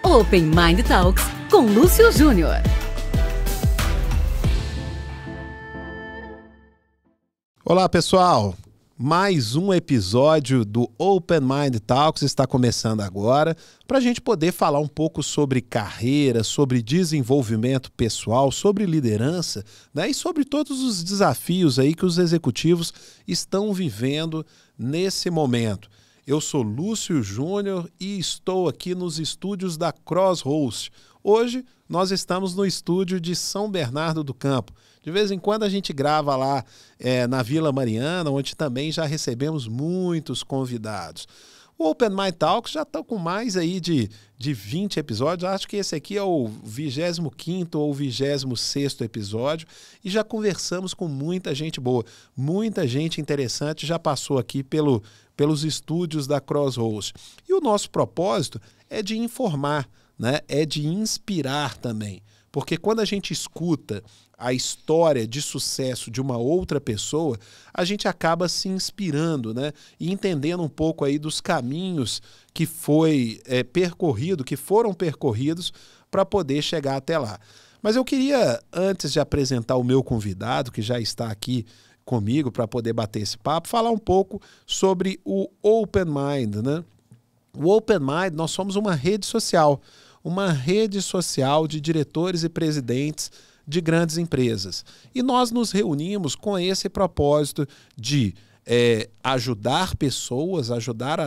Open Mind Talks com Lúcio Júnior. Olá, pessoal! Mais um episódio do Open Mind Talks está começando agora para a gente poder falar um pouco sobre carreira, sobre desenvolvimento pessoal, sobre liderança, né? E sobre todos os desafios aí que os executivos estão vivendo nesse momento. Eu sou Lúcio Júnior e estou aqui nos estúdios da Crosshost. Hoje nós estamos no estúdio de São Bernardo do Campo. De vez em quando a gente grava lá na Vila Mariana, onde também já recebemos muitos convidados. O Open Mind Talks já está com mais aí de 20 episódios. Acho que esse aqui é o 25º ou 26º episódio. E já conversamos com muita gente boa. Muita gente interessante já passou aqui pelos estúdios da Crosshost. E o nosso propósito é de informar, né? É de inspirar também. Porque quando a gente escuta a história de sucesso de uma outra pessoa, a gente acaba se inspirando, né? E entendendo um pouco aí dos caminhos que foram percorridos para poder chegar até lá. Mas eu queria, antes de apresentar o meu convidado, que já está aqui comigo para poder bater esse papo, falar um pouco sobre o Open Mind, né? O Open Mind, nós somos uma rede social de diretores e presidentes de grandes empresas. E nós nos reunimos com esse propósito de ajudar pessoas, ajudar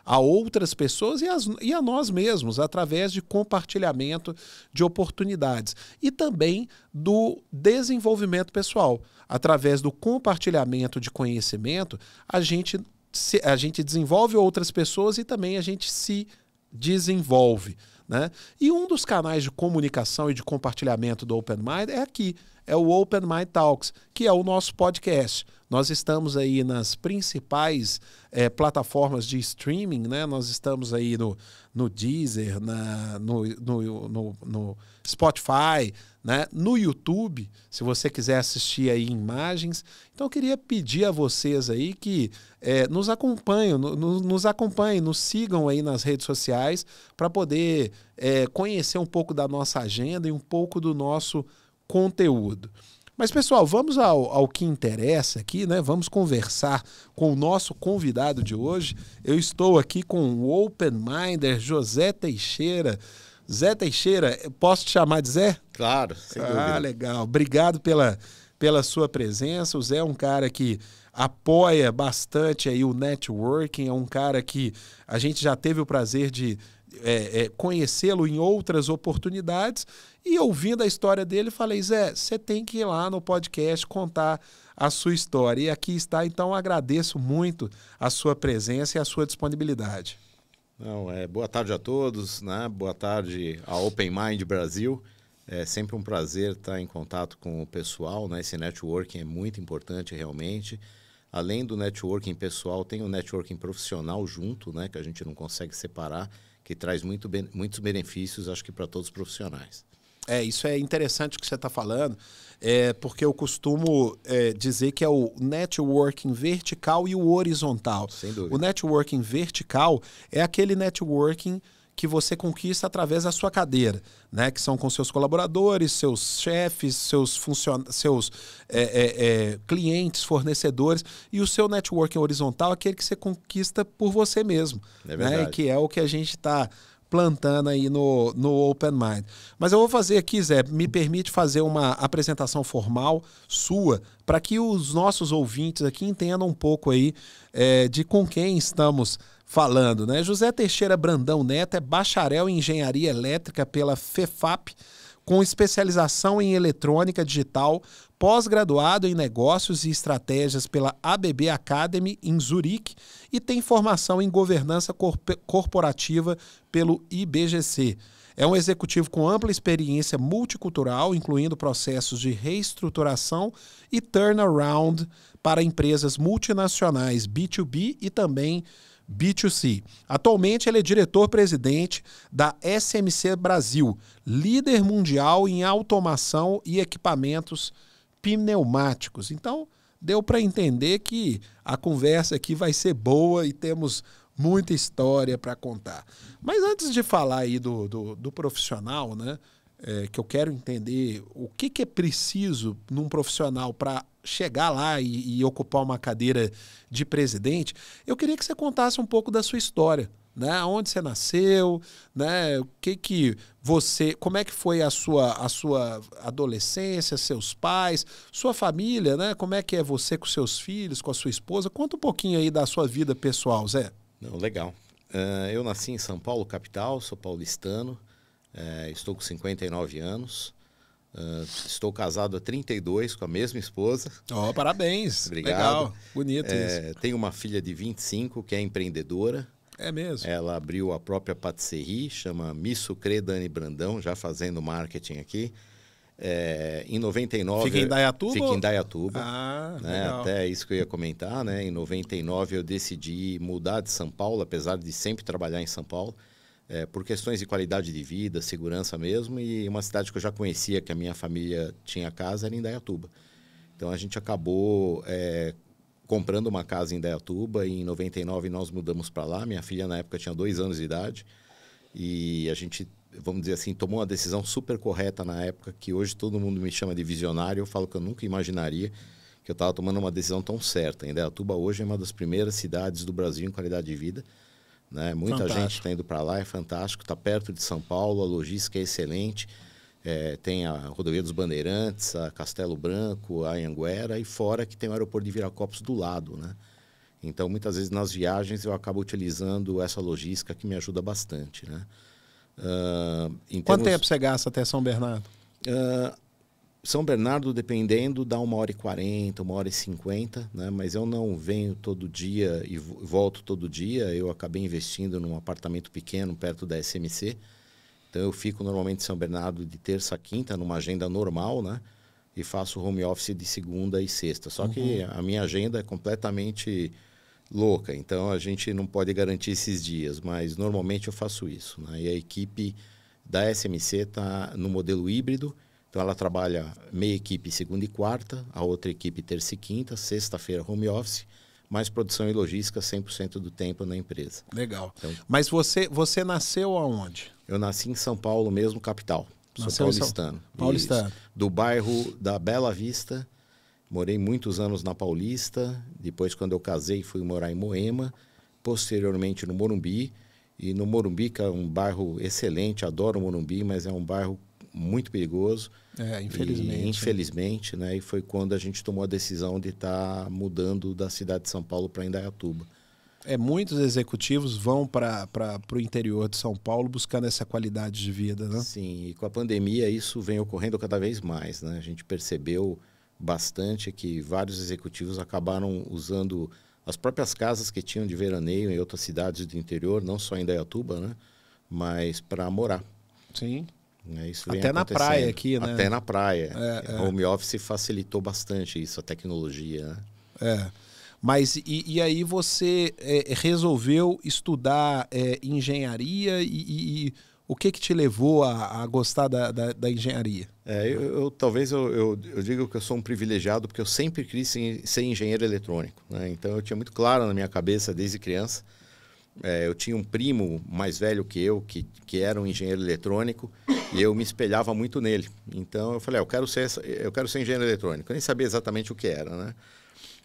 a outras pessoas e a nós mesmos, através de compartilhamento de oportunidades. E também do desenvolvimento pessoal. Através do compartilhamento de conhecimento, a gente desenvolve outras pessoas e também a gente se desenvolve, né? E um dos canais de comunicação e de compartilhamento do Open Mind é aqui, é o Open Mind Talks, que é o nosso podcast. Nós estamos aí nas principais plataformas de streaming, né? Nós estamos aí no Deezer, no Spotify, né? No YouTube, se você quiser assistir aí imagens. Então eu queria pedir a vocês aí que nos acompanhem, nos sigam aí nas redes sociais para poder conhecer um pouco da nossa agenda e um pouco do nosso conteúdo. Mas, pessoal, vamos ao que interessa aqui, né? Vamos conversar com o nosso convidado de hoje. Eu estou aqui com o Open Minder José Teixeira. Zé Teixeira, posso te chamar de Zé? Claro, sem dúvida. Ah, legal. Obrigado pela sua presença. O Zé é um cara que apoia bastante aí o networking, é um cara que a gente já teve o prazer de conhecê-lo em outras oportunidades, e ouvindo a história dele, falei, Zé, você tem que ir lá no podcast contar a sua história. E aqui está, então agradeço muito a sua presença e a sua disponibilidade. Boa tarde a todos, né? Boa tarde ao Open Mind Brasil. É sempre um prazer estar em contato com o pessoal, né? Esse networking é muito importante realmente. Além do networking pessoal, tem o networking profissional junto, né? Que a gente não consegue separar, que traz muitos benefícios, acho que para todos os profissionais. Isso é interessante o que você está falando, porque eu costumo dizer que é o networking vertical e o horizontal. Sem dúvida. O networking vertical é aquele networking que você conquista através da sua cadeira, né? Que são com seus colaboradores, seus chefes, seus clientes, fornecedores. E o seu networking horizontal é aquele que você conquista por você mesmo. É verdade. Né? Que é o que a gente está plantando aí no Open Mind. Mas eu vou fazer aqui, Zé, me permite fazer uma apresentação formal sua, para que os nossos ouvintes aqui entendam um pouco aí de com quem estamos falando, né? José Teixeira Brandão Neto é bacharel em Engenharia Elétrica pela FEFAP, com especialização em eletrônica digital, pós-graduado em negócios e estratégias pela ABB Academy em Zurique e tem formação em governança corporativa pelo IBGC. É um executivo com ampla experiência multicultural, incluindo processos de reestruturação e turnaround para empresas multinacionais B2B e também B2C. Atualmente ele é diretor-presidente da SMC Brasil, líder mundial em automação e equipamentos pneumáticos. Então, deu para entender que a conversa aqui vai ser boa e temos muita história para contar. Mas antes de falar aí do profissional, né? Que eu quero entender o que é preciso num profissional para chegar lá e ocupar uma cadeira de presidente, eu queria que você contasse um pouco da sua história, né? Onde você nasceu, né? Como é que foi a sua adolescência, seus pais, sua família, né? Como é que é você com seus filhos, com a sua esposa? Conta um pouquinho aí da sua vida pessoal, Zé. Não, legal. Eu nasci em São Paulo, capital, sou paulistano. Estou com 59 anos, estou casado há 32 com a mesma esposa. Parabéns. Obrigado. Legal, bonito isso. Tenho uma filha de 25 que é empreendedora. É mesmo? Ela abriu a própria patisserie, chama Miss Sucre Dani Brandão, já fazendo marketing aqui. Em 99... Fica em Indaiatuba? Fica em Indaiatuba. Né? Legal. Até isso que eu ia comentar, né? Em 99 eu decidi mudar de São Paulo, apesar de sempre trabalhar em São Paulo. Por questões de qualidade de vida, segurança mesmo, e uma cidade que eu já conhecia, que a minha família tinha casa, era em Indaiatuba. Então a gente acabou comprando uma casa em Indaiatuba, e em 99 nós mudamos para lá. Minha filha na época tinha 2 anos de idade, e a gente, vamos dizer assim, tomou uma decisão super correta na época, que hoje todo mundo me chama de visionário. Eu falo que eu nunca imaginaria que eu estava tomando uma decisão tão certa. Indaiatuba hoje é uma das primeiras cidades do Brasil em qualidade de vida. Né? Muita Fantástico. gente está indo para lá, é fantástico, está perto de São Paulo, a logística é excelente, tem a Rodovia dos Bandeirantes, a Castelo Branco, a Anhanguera, e fora que tem o aeroporto de Viracopos do lado. Né? Então, muitas vezes nas viagens eu acabo utilizando essa logística que me ajuda bastante. Né? Quanto tempo você gasta até São Bernardo? São Bernardo, dependendo, dá 1h40, 1h50, né? Mas eu não venho todo dia e volto todo dia. Eu acabei investindo num apartamento pequeno perto da SMC. Então, eu fico normalmente em São Bernardo de terça a quinta, numa agenda normal, né? E faço home office de segunda e sexta. Só que a minha agenda é completamente louca, então a gente não pode garantir esses dias, mas normalmente eu faço isso. Né? E a equipe da SMC está no modelo híbrido. Então, ela trabalha meia equipe segunda e quarta, a outra equipe terça e quinta, sexta-feira home office, mais produção e logística 100% do tempo na empresa. Legal. Então, mas você nasceu aonde? Eu nasci em São Paulo mesmo, capital. Sou paulistano. Paulistano. Isso. Do bairro da Bela Vista. Morei muitos anos na Paulista. Depois, quando eu casei, fui morar em Moema. Posteriormente, no Morumbi. E no Morumbi, que é um bairro excelente, adoro o Morumbi, mas é um bairro muito perigoso. Infelizmente. Infelizmente, né? E foi quando a gente tomou a decisão de estar mudando da cidade de São Paulo para Indaiatuba. Muitos executivos vão para o interior de São Paulo buscando essa qualidade de vida, né? Sim, e com a pandemia isso vem ocorrendo cada vez mais, né? A gente percebeu bastante que vários executivos acabaram usando as próprias casas que tinham de veraneio em outras cidades do interior, não só em Indaiatuba, né? Mas para morar. Sim. Isso vem até na praia aqui, né? Até na praia. Home office facilitou bastante isso, a tecnologia, né? Mas e aí você resolveu estudar engenharia e o que te levou a gostar da engenharia? Talvez eu diga que eu sou um privilegiado porque eu sempre quis ser engenheiro eletrônico. Né? Então eu tinha muito claro na minha cabeça desde criança. Eu tinha um primo mais velho que eu, que era um engenheiro eletrônico, e eu me espelhava muito nele. Então eu falei, eu quero ser engenheiro eletrônico. Eu nem sabia exatamente o que era, né?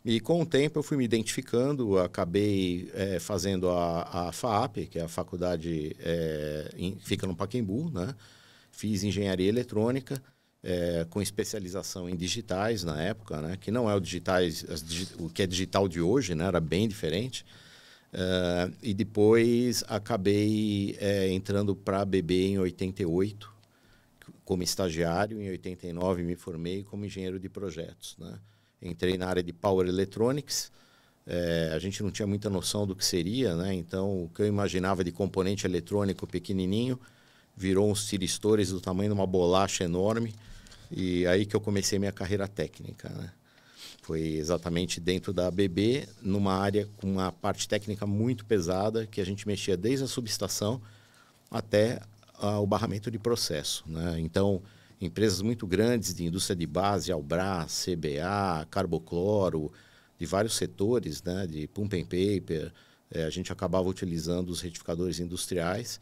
E com o tempo eu fui me identificando, acabei fazendo a FAAP, que é a faculdade, fica no Pacaembu, né? Fiz engenharia eletrônica, com especialização em digitais na época, né? Que não é o que é digital de hoje, né? Era bem diferente. E depois acabei entrando para a BB em 88, como estagiário. Em 89 me formei como engenheiro de projetos, né? Entrei na área de Power Electronics. A gente não tinha muita noção do que seria, né? Então, o que eu imaginava de componente eletrônico pequenininho virou uns tiristores do tamanho de uma bolacha enorme. E aí que eu comecei minha carreira técnica, né? Foi exatamente dentro da ABB, numa área com uma parte técnica muito pesada, que a gente mexia desde a subestação até o barramento de processo, né? Então, empresas muito grandes de indústria de base, Albras, CBA, Carbocloro, de vários setores, né? De Pulp and Paper, a gente acabava utilizando os retificadores industriais.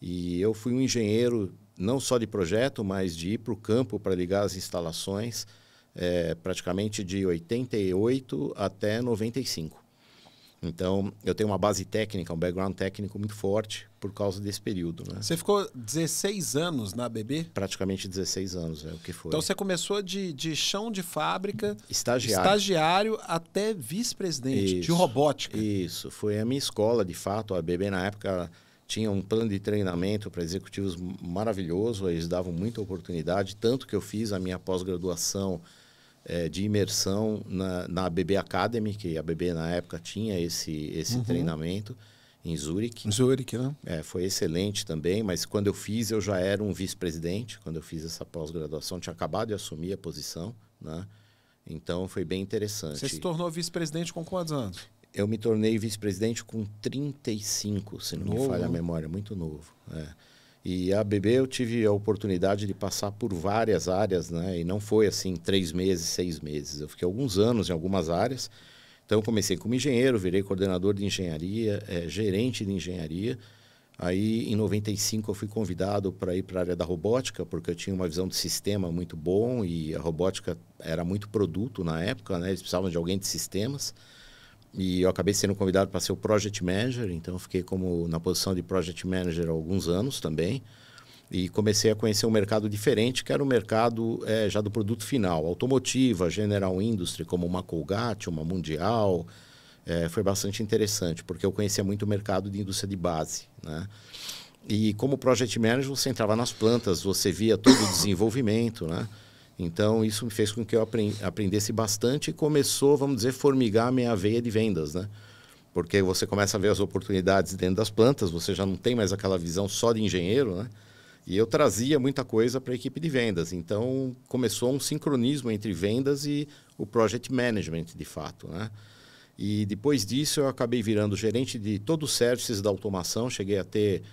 E eu fui um engenheiro não só de projeto, mas de ir para o campo para ligar as instalações, praticamente de 88 até 95. Então, eu tenho uma base técnica, um background técnico muito forte por causa desse período. Né? Você ficou 16 anos na ABB? Praticamente 16 anos, é o que foi. Então, você começou de chão de fábrica, estagiário até vice-presidente de robótica. Isso, foi a minha escola, de fato. A ABB, na época, tinha um plano de treinamento para executivos maravilhoso, eles davam muita oportunidade, tanto que eu fiz a minha pós-graduação de imersão na ABB Academy, que a ABB na época tinha esse treinamento em Zurique. Em Zurique, né? Foi excelente também, mas quando eu fiz, eu já era um vice-presidente. Quando eu fiz essa pós-graduação, tinha acabado de assumir a posição, né? Então, foi bem interessante. Você se tornou vice-presidente com quantos anos? Eu me tornei vice-presidente com 35, se não me falha a memória, muito novo. E a ABB eu tive a oportunidade de passar por várias áreas, né? E não foi assim 3 meses, 6 meses. Eu fiquei alguns anos em algumas áreas. Então, eu comecei como engenheiro, virei coordenador de engenharia, gerente de engenharia. Aí, em 95, eu fui convidado para ir para a área da robótica, porque eu tinha uma visão de sistema muito bom e a robótica era muito produto na época, né? Eles precisavam de alguém de sistemas. E eu acabei sendo convidado para ser o Project Manager, então eu fiquei na posição de Project Manager há alguns anos também. E comecei a conhecer um mercado diferente, que era o mercado já do produto final, automotiva, General Industry, como uma Colgate, uma Mundial. Foi bastante interessante, porque eu conhecia muito o mercado de indústria de base, né? E como Project Manager, você entrava nas plantas, você via todo o desenvolvimento, né? Então, isso me fez com que eu aprendesse bastante e começou, vamos dizer, formigar a minha veia de vendas, né? Porque você começa a ver as oportunidades dentro das plantas, você já não tem mais aquela visão só de engenheiro, né? E eu trazia muita coisa para a equipe de vendas. Então, começou um sincronismo entre vendas e o project management, de fato, né? E depois disso, eu acabei virando gerente de todos os services da automação. Cheguei a ter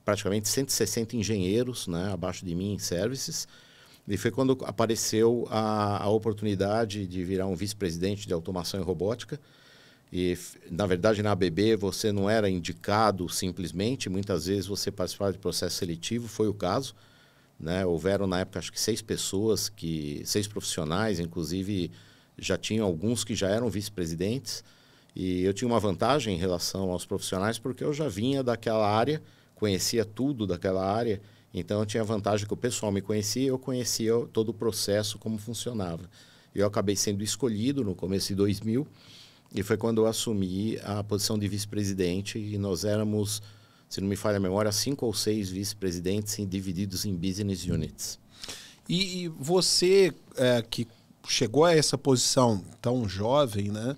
praticamente 160 engenheiros, né, abaixo de mim em services. E foi quando apareceu a oportunidade de virar um vice-presidente de automação e robótica. E, na verdade, na ABB você não era indicado simplesmente. Muitas vezes você participava de processo seletivo, foi o caso, né? Houveram, na época, acho que 6 pessoas, 6 profissionais, inclusive já tinham alguns que já eram vice-presidentes. E eu tinha uma vantagem em relação aos profissionais porque eu já vinha daquela área, conhecia tudo daquela área. Então, eu tinha a vantagem que o pessoal me conhecia, eu conhecia todo o processo, como funcionava. Eu acabei sendo escolhido no começo de 2000, e foi quando eu assumi a posição de vice-presidente, e nós éramos, se não me falha a memória, 5 ou 6 vice-presidentes divididos em business units. E você, que chegou a essa posição tão jovem, né?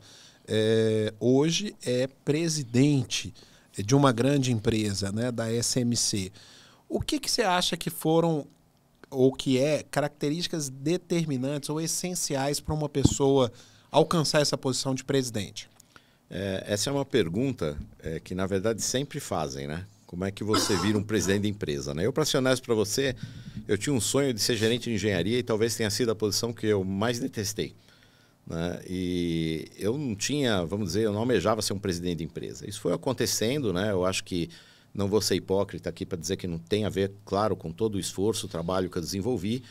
Hoje é presidente de uma grande empresa, né, da SMC. O que você acha que foram, ou que características determinantes ou essenciais para uma pessoa alcançar essa posição de presidente? Essa é uma pergunta que, na verdade, sempre fazem, né? Como é que você vira um presidente de empresa, né? Eu, para ser honesto para você, eu tinha um sonho de ser gerente de engenharia e talvez tenha sido a posição que eu mais detestei, né? E eu não tinha, vamos dizer, eu não almejava ser um presidente de empresa. Isso foi acontecendo, né? Eu acho que não vou ser hipócrita aqui para dizer que não tem a ver, claro, com todo o esforço, o trabalho que eu desenvolvi.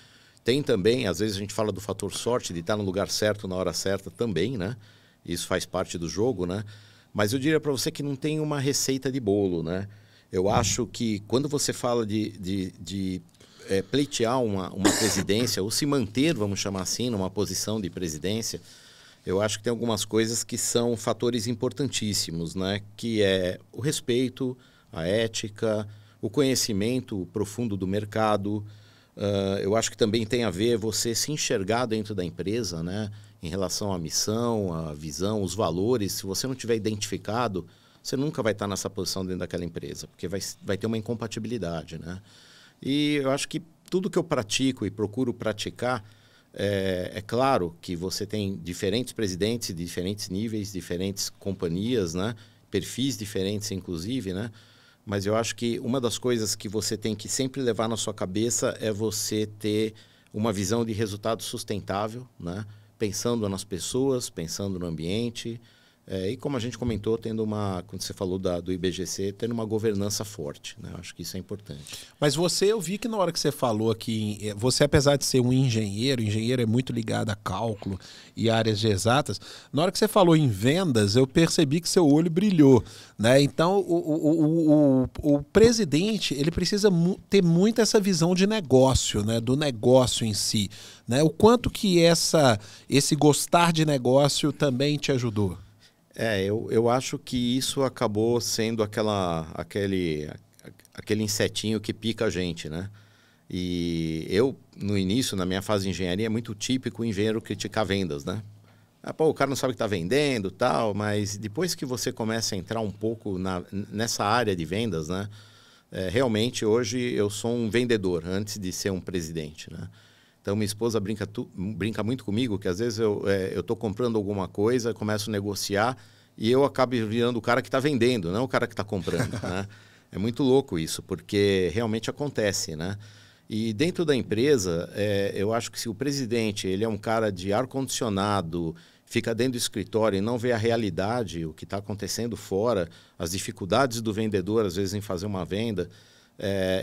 Tem também, às vezes a gente fala do fator sorte, de estar no lugar certo, na hora certa também, né? Isso faz parte do jogo, né? Mas eu diria para você que não tem uma receita de bolo, né? Eu acho que quando você fala de pleitear uma presidência, ou se manter, vamos chamar assim, numa posição de presidência, eu acho que tem algumas coisas que são fatores importantíssimos, né? Que é o respeito, a ética, o conhecimento profundo do mercado. Eu acho que também tem a ver você se enxergar dentro da empresa, né? Em relação à missão, à visão, os valores. Se você não tiver identificado, você nunca vai estar nessa posição dentro daquela empresa, porque vai ter uma incompatibilidade, né? E eu acho que tudo que eu pratico e procuro praticar, é claro que você tem diferentes presidentes de diferentes níveis, diferentes companhias, né? Perfis diferentes, inclusive, né? Mas eu acho que uma das coisas que você tem que sempre levar na sua cabeça é você ter uma visão de resultado sustentável, né? Pensando nas pessoas, pensando no ambiente, E como a gente comentou, quando você falou do IBGC, tendo uma governança forte, né? Eu acho que isso é importante. Mas eu vi que na hora que você falou aqui, você apesar de ser um engenheiro é muito ligado a cálculo e áreas de exatas, na hora que você falou em vendas, eu percebi que seu olho brilhou, né? Então, o presidente, ele precisa ter muito essa visão de negócio, né? Do negócio em si, né? O quanto que esse gostar de negócio também te ajudou? Eu acho que isso acabou sendo aquele insetinho que pica a gente, né? E eu, no início, na minha fase de engenharia, é muito típico o engenheiro criticar vendas, né? O cara não sabe o que está vendendo, tal, mas depois que você começa a entrar um pouco nessa área de vendas, né? Realmente, hoje, eu sou um vendedor, antes de ser um presidente, né? Então, minha esposa brinca muito comigo, que às vezes eu estou comprando alguma coisa, começo a negociar e eu acabo virando o cara que está vendendo, não o cara que está comprando, né? É muito louco isso, porque realmente acontece, né? E dentro da empresa, eu acho que se o presidente ele é um cara de ar-condicionado, fica dentro do escritório e não vê a realidade, o que está acontecendo fora, as dificuldades do vendedor, às vezes, em fazer uma venda,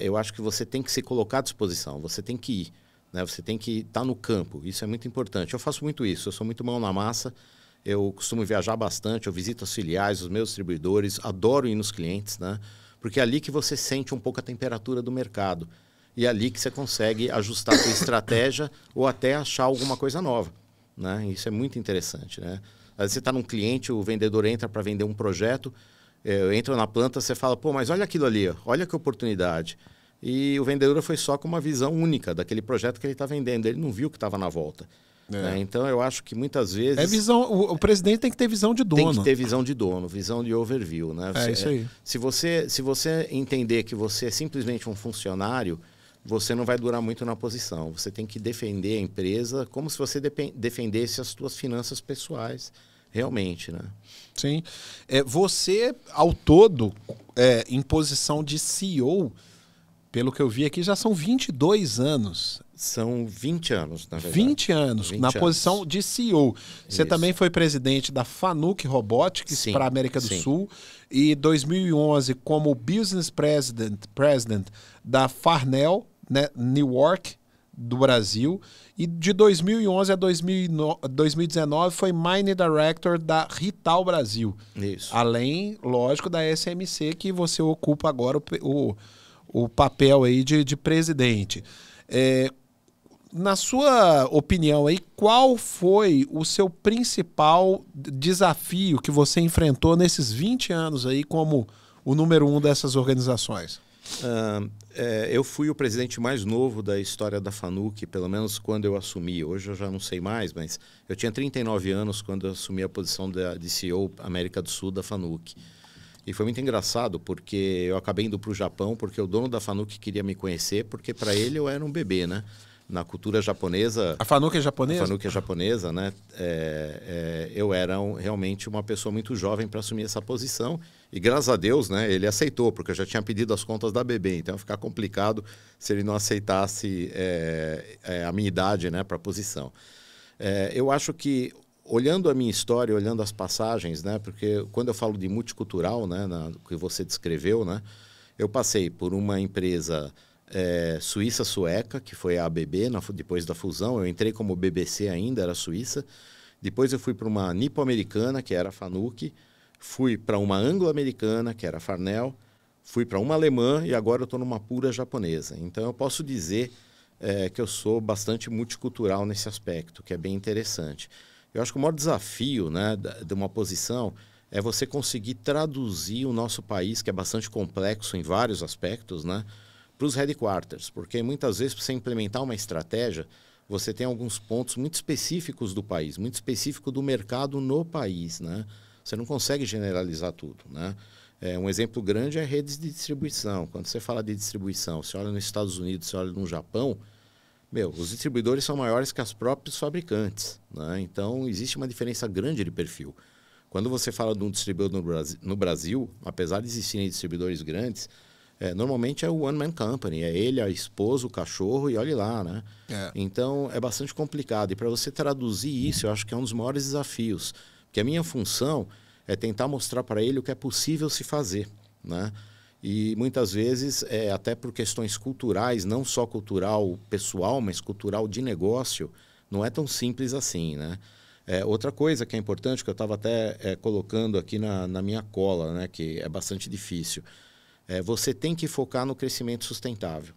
eu acho que você tem que se colocar à disposição, você tem que ir. Né? Você tem que estar no campo, isso é muito importante. Eu faço muito isso, eu sou muito mão na massa, eu costumo viajar bastante, eu visito as filiais, os meus distribuidores, adoro ir nos clientes, né? Porque é ali que você sente um pouco a temperatura do mercado e é ali que você consegue ajustar a sua estratégia ou até achar alguma coisa nova, né? Isso é muito interessante, né? Às vezes você está num cliente, o vendedor entra para vender um projeto, entra na planta, você fala, mas olha aquilo ali, olha que oportunidade. E o vendedor foi só com uma visão única daquele projeto que ele está vendendo. Ele não viu que estava na volta. Né? Então, eu acho que muitas vezes... O presidente tem que ter visão de dono. Tem que ter visão de dono, visão de overview. Né? Isso aí. Se você entender que você é simplesmente um funcionário, você não vai durar muito na posição. Você tem que defender a empresa como se você defendesse as suas finanças pessoais, realmente. Né? Sim. Você, ao todo, em posição de CEO... Pelo que eu vi aqui, já são 22 anos. São 20 anos, na verdade. 20 anos, 20 na anos. posição de CEO. Você Isso. também foi presidente da Fanuc Robotics para a América do Sul. E 2011 como Business President da Farnell, né, Newark, do Brasil. E de 2011 a 2019 foi Mine Director da Rital Brasil. Isso. Além, lógico, da SMC, que você ocupa agora o papel aí de presidente. Na sua opinião, aí, qual foi o seu principal desafio que você enfrentou nesses 20 anos aí como o número 1 dessas organizações? Eu fui o presidente mais novo da história da Fanuc, pelo menos quando eu assumi. Hoje eu já não sei mais, mas eu tinha 39 anos quando eu assumi a posição de CEO América do Sul da Fanuc. E foi muito engraçado, porque eu acabei indo para o Japão, porque o dono da Fanuc queria me conhecer, porque para ele eu era um bebê, né? Na cultura japonesa... A Fanuc é japonesa? A Fanuc é japonesa, né? Eu era realmente uma pessoa muito jovem para assumir essa posição. E graças a Deus, né, ele aceitou, porque eu já tinha pedido as contas da bebê. Então ia ficar complicado se ele não aceitasse a minha idade, né, para a posição. Eu acho que... Olhando a minha história, olhando as passagens, né? Porque quando eu falo de multicultural, né, que você descreveu, né, eu passei por uma empresa suíça-sueca, que foi a ABB, depois da fusão. Eu entrei como BBC ainda, era suíça. Depois eu fui para uma nipo-americana, que era a Fanuc. Fui para uma anglo-americana, que era a Farnell. Fui para uma alemã e agora eu estou numa pura japonesa. Então eu posso dizer que eu sou bastante multicultural nesse aspecto, que é bem interessante. Eu acho que o maior desafio, né, de uma posição é você conseguir traduzir o nosso país, que é bastante complexo em vários aspectos, né, para os headquarters. Porque muitas vezes, para você implementar uma estratégia, você tem alguns pontos muito específicos do país, muito específico do mercado no país. Né? Você não consegue generalizar tudo. Né? Um exemplo grande é redes de distribuição. Quando você fala de distribuição, você olha nos Estados Unidos, você olha no Japão, os distribuidores são maiores que os próprios fabricantes. Né? Então, existe uma diferença grande de perfil. Quando você fala de um distribuidor no Brasil, apesar de existirem distribuidores grandes, normalmente é o One Man Company. É ele, a esposa, o cachorro e olhe lá. Né? Então, é bastante complicado. E para você traduzir isso, eu acho que é um dos maiores desafios. Porque a minha função é tentar mostrar para ele o que é possível se fazer, né? E muitas vezes, até por questões culturais, não só cultural pessoal, mas cultural de negócio, não é tão simples assim, né? Outra coisa que é importante, que eu estava até colocando aqui na minha cola, né, que é bastante difícil, você tem que focar no crescimento sustentável,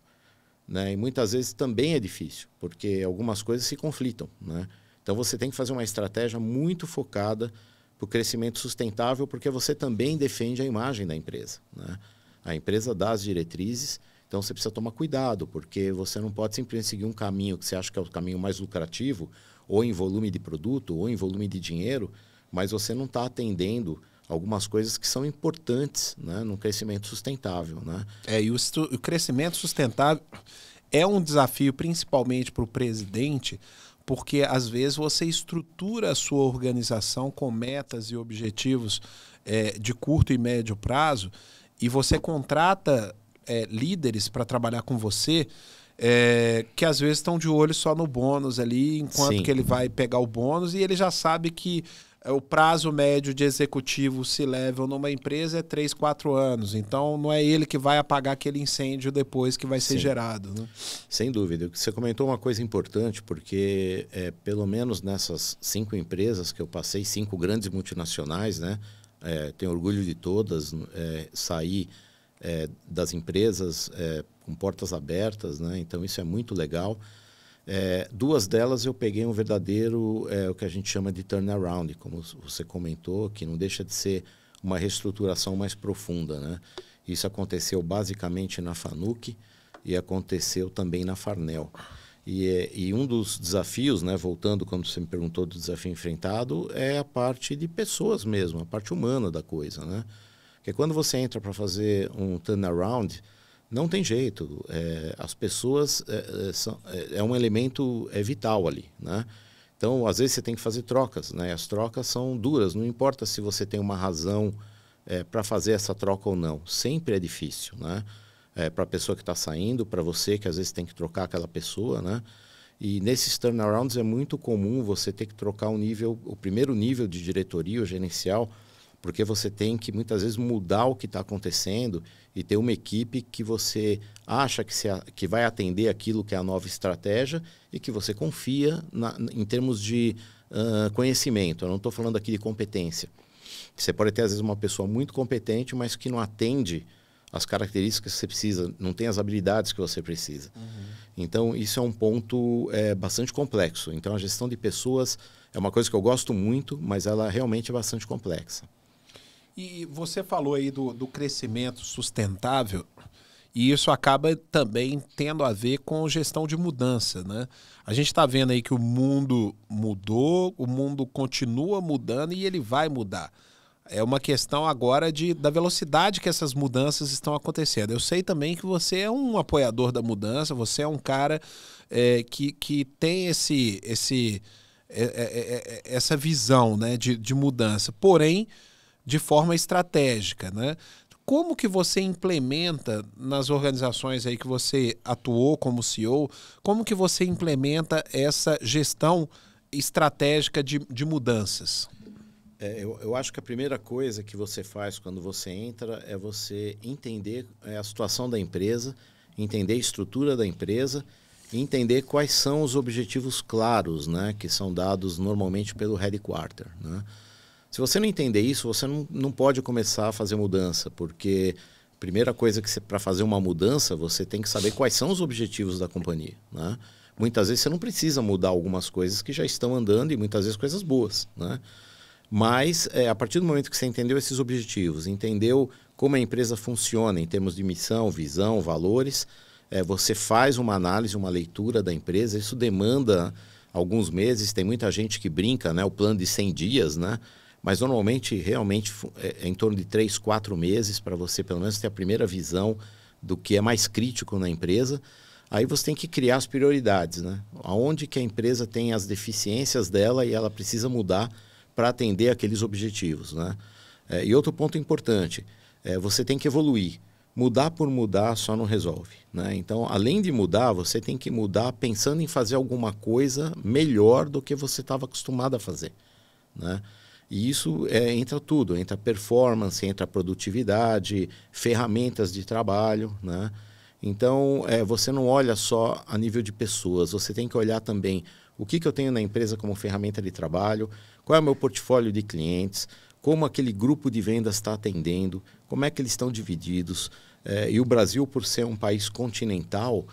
né? E muitas vezes também é difícil, porque algumas coisas se conflitam, né? Então você tem que fazer uma estratégia muito focada para o crescimento sustentável, porque você também defende a imagem da empresa, né? A empresa dá as diretrizes, então você precisa tomar cuidado, porque você não pode simplesmente seguir um caminho que você acha que é o caminho mais lucrativo, ou em volume de produto, ou em volume de dinheiro, mas você não está atendendo algumas coisas que são importantes, né, no crescimento sustentável, né? E o crescimento sustentável é um desafio principalmente para o presidente, porque às vezes você estrutura a sua organização com metas e objetivos de curto e médio prazo, e você contrata líderes para trabalhar com você, que às vezes estão de olho só no bônus ali, enquanto Sim. que ele vai pegar o bônus, e ele já sabe que o prazo médio de executivo C-level numa empresa é 3, 4 anos. Então, não é ele que vai apagar aquele incêndio depois que vai ser gerado, né? Sem dúvida. Você comentou uma coisa importante, porque pelo menos nessas 5 empresas que eu passei, 5 grandes multinacionais, né? Tenho orgulho de todas, saí das empresas com portas abertas, né? Então isso é muito legal. 2 delas eu peguei um verdadeiro, o que a gente chama de turnaround, como você comentou, que não deixa de ser uma reestruturação mais profunda, né? Isso aconteceu basicamente na Fanuc e aconteceu também na Farnell. E um dos desafios, né, voltando quando você me perguntou do desafio enfrentado, é a parte de pessoas mesmo, a parte humana da coisa, né? Porque quando você entra para fazer um turnaround, não tem jeito. As pessoas é um elemento vital ali, né? Então, às vezes você tem que fazer trocas, né? As trocas são duras, não importa se você tem uma razão para fazer essa troca ou não. Sempre é difícil, né? Para a pessoa que está saindo, para você que às vezes tem que trocar aquela pessoa, né? E nesses turnarounds é muito comum você ter que trocar o primeiro nível de diretoria ou gerencial, porque você tem que muitas vezes mudar o que está acontecendo e ter uma equipe que você acha que vai atender aquilo que é a nova estratégia e que você confia em termos de conhecimento. Eu não estou falando aqui de competência. Você pode ter às vezes uma pessoa muito competente, mas que não atende as características que você precisa, não tem as habilidades que você precisa. Uhum. Então, isso é um ponto bastante complexo. Então, a gestão de pessoas é uma coisa que eu gosto muito, mas ela realmente é bastante complexa. E você falou aí do crescimento sustentável, e isso acaba também tendo a ver com gestão de mudança, né? A gente está vendo aí que o mundo mudou, o mundo continua mudando e ele vai mudar. É uma questão agora da velocidade que essas mudanças estão acontecendo. Eu sei também que você é um apoiador da mudança, você é um cara que tem essa visão, né, de mudança, porém de forma estratégica, né? Como que você implementa nas organizações aí que você atuou como CEO, como que você implementa essa gestão estratégica de mudanças? Eu acho que a primeira coisa que você faz quando você entra é você entender a situação da empresa, entender a estrutura da empresa e entender quais são os objetivos claros, né, que são dados normalmente pelo headquarter, né? Se você não entender isso, você não pode começar a fazer mudança, porque a primeira coisa que para fazer uma mudança, você tem que saber quais são os objetivos da companhia, né? Muitas vezes você não precisa mudar algumas coisas que já estão andando e muitas vezes coisas boas, né? Mas a partir do momento que você entendeu esses objetivos, entendeu como a empresa funciona em termos de missão, visão, valores, você faz uma análise, uma leitura da empresa. Isso demanda alguns meses, tem muita gente que brinca, né? O plano de 100 dias, né? Mas normalmente, realmente, é em torno de 3, 4 meses para você, pelo menos, ter a primeira visão do que é mais crítico na empresa. Aí você tem que criar as prioridades, né? Aonde que a empresa tem as deficiências dela e ela precisa mudar para atender aqueles objetivos, né? E outro ponto importante, você tem que evoluir. Mudar por mudar só não resolve, né? Então, além de mudar, você tem que mudar pensando em fazer alguma coisa melhor do que você estava acostumado a fazer, né? E isso entra tudo, entra performance, entra produtividade, ferramentas de trabalho, né? Então, você não olha só a nível de pessoas, você tem que olhar também o que eu tenho na empresa como ferramenta de trabalho, qual é o meu portfólio de clientes, como aquele grupo de vendas está atendendo, como é que eles estão divididos. E o Brasil, por ser um país continental,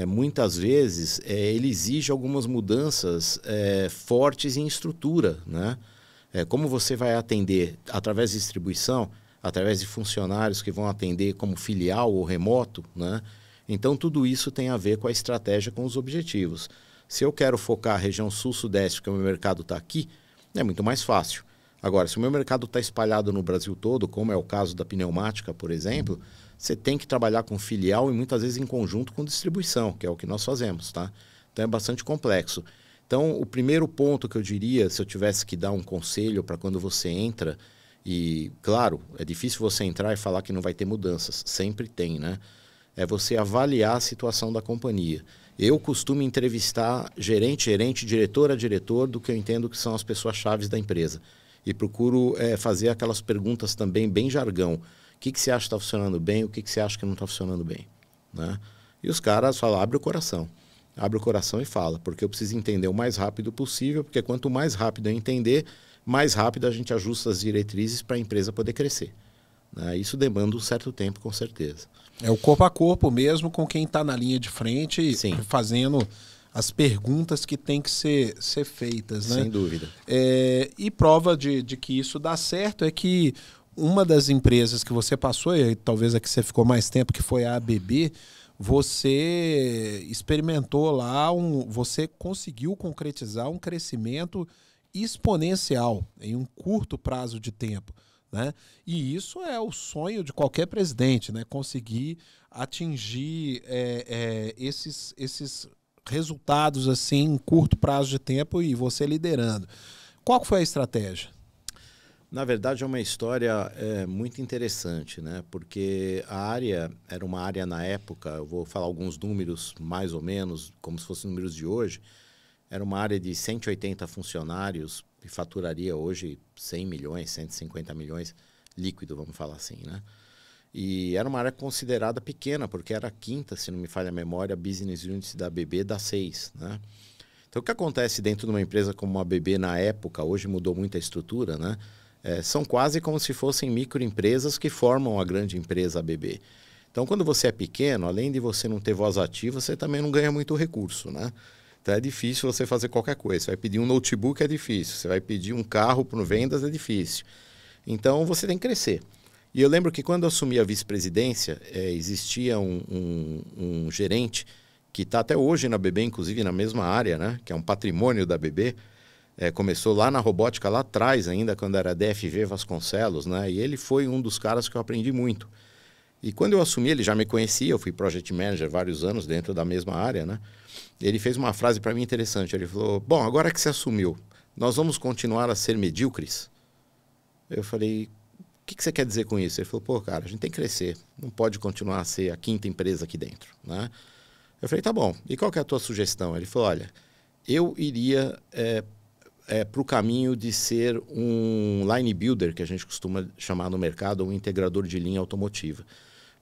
muitas vezes ele exige algumas mudanças fortes em estrutura, né? Como você vai atender através de distribuição, através de funcionários que vão atender como filial ou remoto, né? Então, tudo isso tem a ver com a estratégia, com os objetivos. Se eu quero focar a região sul-sudeste, porque o meu mercado está aqui, é muito mais fácil. Agora, se o meu mercado está espalhado no Brasil todo, como é o caso da pneumática, por exemplo, você tem que trabalhar com filial e muitas vezes em conjunto com distribuição, que é o que nós fazemos, tá? Então, é bastante complexo. Então, o primeiro ponto que eu diria, se eu tivesse que dar um conselho para quando você entra, e, claro, é difícil você entrar e falar que não vai ter mudanças, sempre tem, né? É você avaliar a situação da companhia. Eu costumo entrevistar gerente, diretor a diretor do que eu entendo que são as pessoas-chave da empresa. E procuro fazer aquelas perguntas também bem jargão. O que você acha que está funcionando bem, o que você acha que não está funcionando bem, né? E os caras falam, abre o coração. Abre o coração e fala, porque eu preciso entender o mais rápido possível, porque quanto mais rápido eu entender, mais rápido a gente ajusta as diretrizes para a empresa poder crescer, né? Isso demanda um certo tempo, com certeza. É o corpo a corpo mesmo com quem está na linha de frente, Sim, fazendo as perguntas que têm que ser feitas, né? Sem dúvida. E prova de que isso dá certo é que uma das empresas que você passou, e talvez a que você ficou mais tempo, que foi a ABB, você experimentou lá, você conseguiu concretizar um crescimento exponencial em um curto prazo de tempo, né? E isso é o sonho de qualquer presidente, né? Conseguir atingir esses resultados assim em curto prazo de tempo e você liderando. Qual foi a estratégia? Na verdade, é uma história muito interessante, né? Porque a área era uma área na época, eu vou falar alguns números mais ou menos, como se fossem números de hoje, era uma área de 180 funcionários e faturaria hoje 100 milhões, 150 milhões líquido, vamos falar assim, né? E era uma área considerada pequena, porque era a quinta, se não me falha a memória, business unit da ABB das 6, né? Então, o que acontece dentro de uma empresa como a ABB na época, hoje mudou muito a estrutura, né? São quase como se fossem microempresas que formam a grande empresa ABB. Então, quando você é pequeno, além de você não ter voz ativa, você também não ganha muito recurso, né? Então, é difícil você fazer qualquer coisa. Você vai pedir um notebook, é difícil. Você vai pedir um carro para vendas, é difícil. Então, você tem que crescer. E eu lembro que quando eu assumi a vice-presidência, existia um gerente que está até hoje na ABB, inclusive na mesma área, né? Que é um patrimônio da ABB. Começou lá na robótica, lá atrás ainda, quando era DFV Vasconcelos, né? E ele foi um dos caras que eu aprendi muito. E quando eu assumi, ele já me conhecia, eu fui project manager vários anos dentro da mesma área, né? Ele fez uma frase para mim interessante, ele falou, bom, agora que você assumiu, nós vamos continuar a ser medíocres? Eu falei, o que você quer dizer com isso? Ele falou, pô, cara, a gente tem que crescer, não pode continuar a ser a quinta empresa aqui dentro, né? Eu falei, tá bom, e qual que é a tua sugestão? Ele falou, olha, eu iria para o caminho de ser um line builder, que a gente costuma chamar no mercado, um integrador de linha automotiva.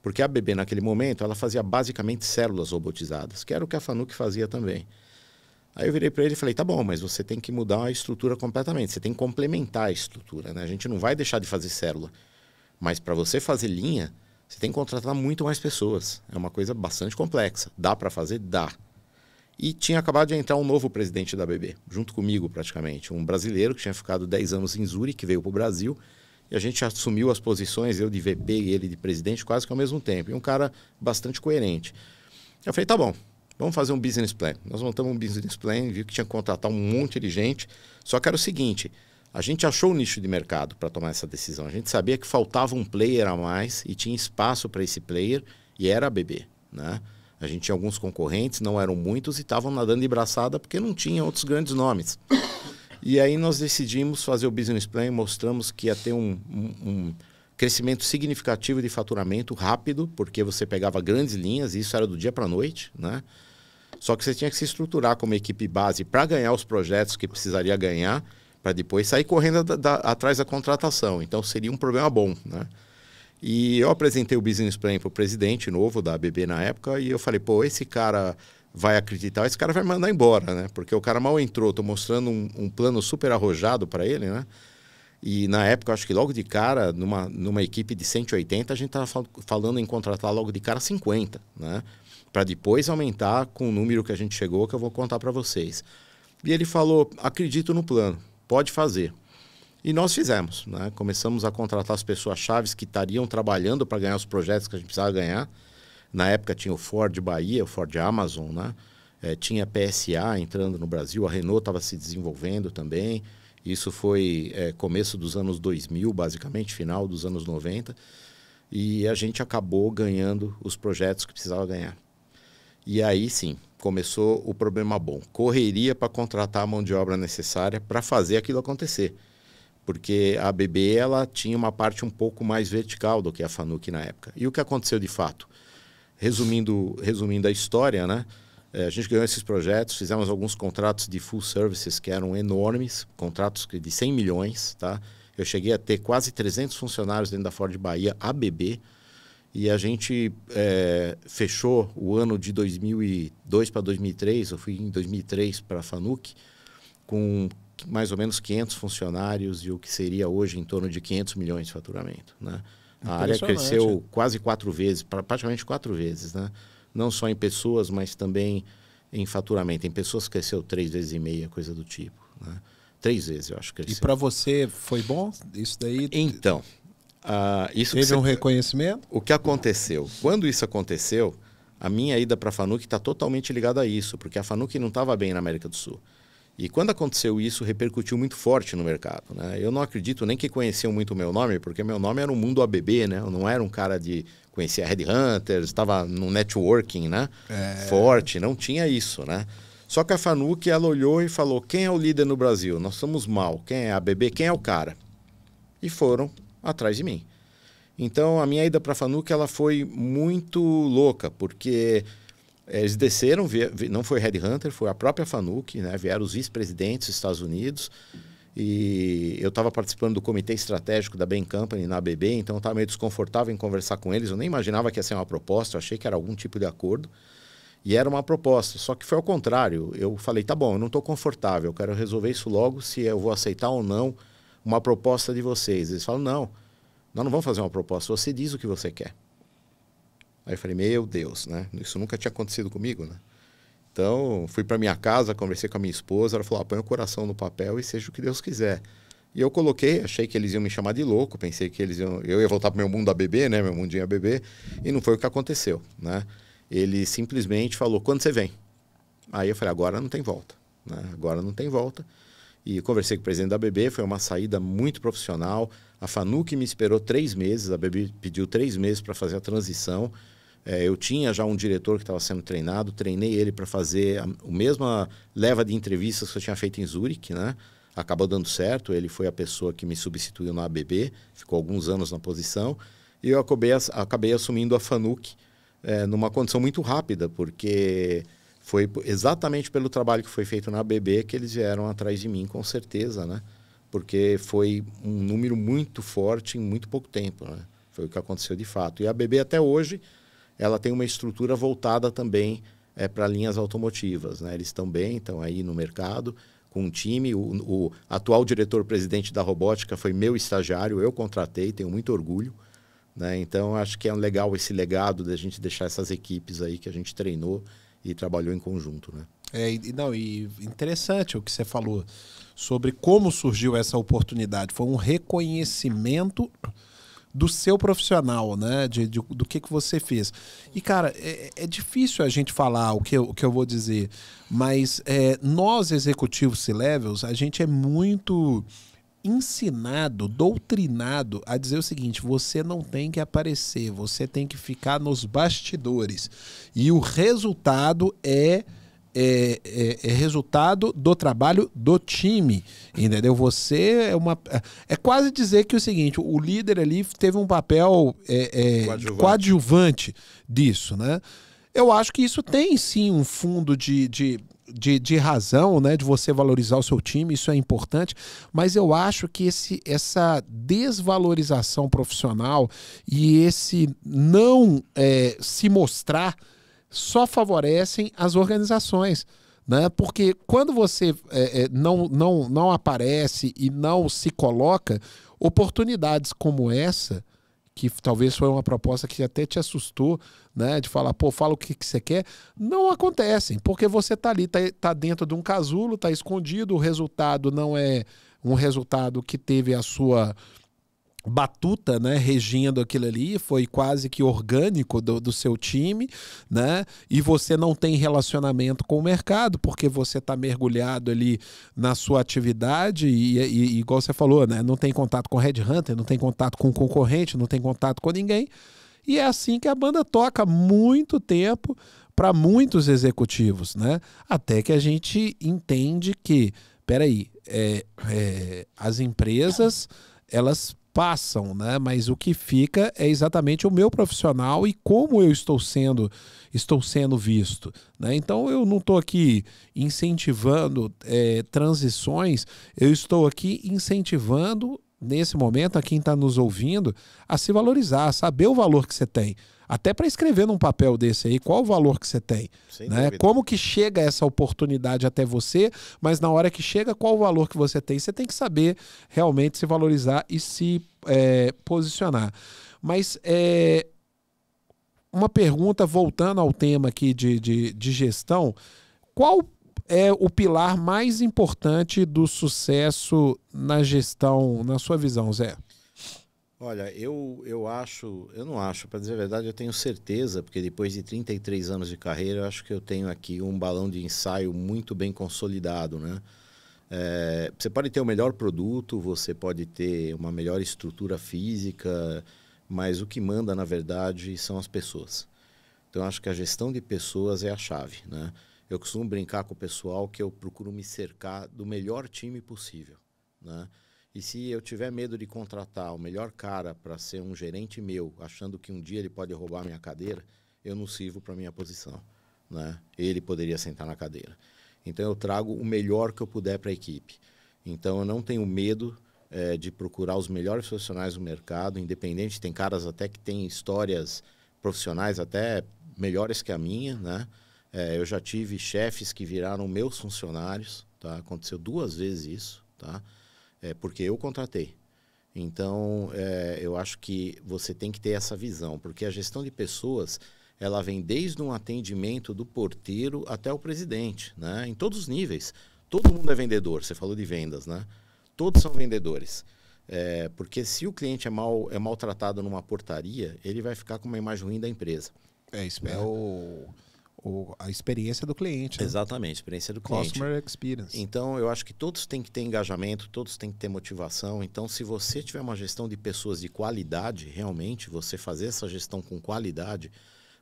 Porque a ABB, naquele momento, ela fazia basicamente células robotizadas, que era o que a Fanuc fazia também. Aí eu virei para ele e falei, tá bom, mas você tem que mudar a estrutura completamente, você tem que complementar a estrutura, né? A gente não vai deixar de fazer célula, mas para você fazer linha, você tem que contratar muito mais pessoas. É uma coisa bastante complexa. Dá para fazer? Dá. E tinha acabado de entrar um novo presidente da ABB, junto comigo praticamente. Um brasileiro que tinha ficado 10 anos em Zurique, que veio para o Brasil. E a gente assumiu as posições, eu de VP e ele de presidente, quase que ao mesmo tempo. E um cara bastante coerente. Eu falei, tá bom, vamos fazer um business plan. Nós montamos um business plan, viu que tinha que contratar um monte de gente. Só que era o seguinte, a gente achou o nicho de mercado para tomar essa decisão. A gente sabia que faltava um player a mais e tinha espaço para esse player, e era a ABB, né? A gente tinha alguns concorrentes, não eram muitos, e estavam nadando de braçada porque não tinha outros grandes nomes. E aí nós decidimos fazer o business plan, mostramos que ia ter um crescimento significativo de faturamento rápido, porque você pegava grandes linhas, e isso era do dia para a noite, né? Só que você tinha que se estruturar como equipe base para ganhar os projetos que precisaria ganhar, para depois sair correndo atrás da contratação. Então seria um problema bom, né? E eu apresentei o business plan para o presidente novo da ABB na época e eu falei, pô, esse cara vai acreditar, esse cara vai mandar embora, né? Porque o cara mal entrou, estou mostrando um plano super arrojado para ele, né? E na época, acho que logo de cara, numa equipe de 180, a gente estava falando em contratar logo de cara 50, né? Para depois aumentar com o número que a gente chegou, que eu vou contar para vocês. E ele falou, acredito no plano, pode fazer. E nós fizemos, né? Começamos a contratar as pessoas-chave que estariam trabalhando para ganhar os projetos que a gente precisava ganhar. Na época tinha o Ford Bahia, o Ford Amazon, né? Tinha a PSA entrando no Brasil, a Renault estava se desenvolvendo também. Isso foi começo dos anos 2000, basicamente, final dos anos 90. E a gente acabou ganhando os projetos que precisava ganhar. E aí, sim, começou o problema bom. Correria para contratar a mão de obra necessária para fazer aquilo acontecer. Porque a ABB ela tinha uma parte um pouco mais vertical do que a FANUC na época. E o que aconteceu de fato? Resumindo a história, né? A gente ganhou esses projetos, fizemos alguns contratos de full services que eram enormes, contratos de 100 milhões. Tá? Eu cheguei a ter quase 300 funcionários dentro da Ford Bahia, ABB, e a gente fechou o ano de 2002 para 2003, eu fui em 2003 para a FANUC, com mais ou menos 500 funcionários e o que seria hoje em torno de 500 milhões de faturamento. Né? A área cresceu quase 4 vezes, praticamente 4 vezes, né? Não só em pessoas, mas também em faturamento. Em pessoas cresceu 3 vezes e meia, coisa do tipo. Né? 3 vezes, eu acho que cresceu. E para você foi bom isso daí? Então, isso teve um reconhecimento? O que aconteceu? Quando isso aconteceu, a minha ida para a FANUC está totalmente ligada a isso, porque a FANUC não estava bem na América do Sul. E quando aconteceu isso, repercutiu muito forte no mercado. Né? Eu não acredito nem que conheciam muito o meu nome, porque meu nome era um mundo ABB, né? Eu não era um cara de... Conhecia headhunters, estava no networking, né? Forte, não tinha isso, né? Só que a FANUC, ela olhou e falou, quem é o líder no Brasil? Nós somos mal. Quem é a ABB? Quem é o cara? E foram atrás de mim. Então, a minha ida para a FANUC, ela foi muito louca, porque... Eles desceram, não foi headhunter, foi a própria FANUC, né? Vieram os vice-presidentes dos Estados Unidos e eu estava participando do comitê estratégico da Bain Company na ABB, então eu estava meio desconfortável em conversar com eles, eu nem imaginava que ia ser uma proposta, eu achei que era algum tipo de acordo e era uma proposta, só que foi ao contrário, eu falei, tá bom, eu não estou confortável, eu quero resolver isso logo, se eu vou aceitar ou não uma proposta de vocês. Eles falam, não, nós não vamos fazer uma proposta, você diz o que você quer. Aí eu falei, meu Deus, né? Isso nunca tinha acontecido comigo, né? Então, fui para minha casa, conversei com a minha esposa, ela falou, põe o coração no papel e seja o que Deus quiser. E eu coloquei, achei que eles iam me chamar de louco, pensei que eu ia voltar para o meu mundo ABB, né? Meu mundinho ABB, e não foi o que aconteceu, né? Ele simplesmente falou, quando você vem? Aí eu falei, agora não tem volta, né? Agora não tem volta. E conversei com o presidente da ABB, foi uma saída muito profissional. A FANUC me esperou 3 meses, a ABB pediu 3 meses para fazer a transição. Eu tinha já um diretor que estava sendo treinado, treinei ele para fazer a mesma leva de entrevistas que eu tinha feito em Zurique, né? Acabou dando certo, ele foi a pessoa que me substituiu na ABB, ficou alguns anos na posição, e eu acabei assumindo a FANUC numa condição muito rápida, porque foi exatamente pelo trabalho que foi feito na ABB que eles vieram atrás de mim, com certeza, né? Porque foi um número muito forte em muito pouco tempo, né? Foi o que aconteceu de fato. E a ABB até hoje, ela tem uma estrutura voltada também para linhas automotivas, né? Eles estão bem, estão aí no mercado, com um time. O atual diretor-presidente da robótica foi meu estagiário, eu contratei, tenho muito orgulho, né? Então, acho que é legal esse legado da gente deixar essas equipes aí que a gente treinou e trabalhou em conjunto, né? E interessante o que você falou sobre como surgiu essa oportunidade. Foi um reconhecimento do seu profissional, né? Do que você fez. E, cara, é difícil a gente falar o que eu vou dizer, mas nós, executivos C-Levels, a gente é muito ensinado, doutrinado a dizer o seguinte: você não tem que aparecer, você tem que ficar nos bastidores. E o resultado é resultado do trabalho do time, entendeu? Você é quase dizer que o seguinte, o líder ali teve um papel coadjuvante disso, né? Eu acho que isso tem sim um fundo de de razão, né, de você valorizar o seu time, isso é importante, mas eu acho que essa desvalorização profissional e esse não se mostrar só favorecem as organizações. Né? Porque quando você não aparece e não se coloca, oportunidades como essa, que talvez foi uma proposta que até te assustou, né? De falar, pô, fala o que você quer, não acontecem, porque você está ali, tá dentro de um casulo, está escondido, o resultado não é um resultado que teve a sua batuta, né, regindo aquilo ali, foi quase que orgânico do seu time, né, e você não tem relacionamento com o mercado, porque você está mergulhado ali na sua atividade e igual você falou, né, não tem contato com headhunter, não tem contato com concorrente, não tem contato com ninguém, e é assim que a banda toca muito tempo para muitos executivos, né, até que a gente entende que, peraí, as empresas, elas passam, né? Mas o que fica é exatamente o meu profissional e como eu estou sendo visto, né? Então eu não estou aqui incentivando transições, eu estou aqui incentivando nesse momento a quem está nos ouvindo a se valorizar, a saber o valor que você tem. Até para escrever num papel desse aí, qual o valor que você tem, né? Como que chega essa oportunidade até você, mas na hora que chega, qual o valor que você tem que saber realmente se valorizar e se posicionar. Mas uma pergunta, voltando ao tema aqui de gestão, qual é o pilar mais importante do sucesso na gestão, na sua visão, Zé? Olha, eu não acho, para dizer a verdade, eu tenho certeza, porque depois de 33 anos de carreira, eu acho que eu tenho aqui um balão de ensaio muito bem consolidado, né? Você pode ter o melhor produto, você pode ter uma melhor estrutura física, mas o que manda, na verdade, são as pessoas. Então, eu acho que a gestão de pessoas é a chave, né? Eu costumo brincar com o pessoal que eu procuro me cercar do melhor time possível, né? E se eu tiver medo de contratar o melhor cara para ser um gerente meu, achando que um dia ele pode roubar minha cadeira, eu não sirvo para minha posição, né? Ele poderia sentar na cadeira. Então, eu trago o melhor que eu puder para a equipe. Então, eu não tenho medo de procurar os melhores profissionais do mercado, independente. Tem caras até que têm histórias profissionais até melhores que a minha, né? Eu já tive chefes que viraram meus funcionários, tá? Aconteceu 2 vezes isso, tá? Porque eu contratei. Então, eu acho que você tem que ter essa visão, porque a gestão de pessoas, ela vem desde um atendimento do porteiro até o presidente, né? Em todos os níveis. Todo mundo é vendedor, você falou de vendas, né? Todos são vendedores. Porque se o cliente é maltratado numa portaria, ele vai ficar com uma imagem ruim da empresa. Isso é a experiência do cliente. Né? Exatamente, a experiência do cliente. Customer experience. Então, eu acho que todos têm que ter engajamento, todos têm que ter motivação. Então, se você tiver uma gestão de pessoas de qualidade, realmente, você fazer essa gestão com qualidade,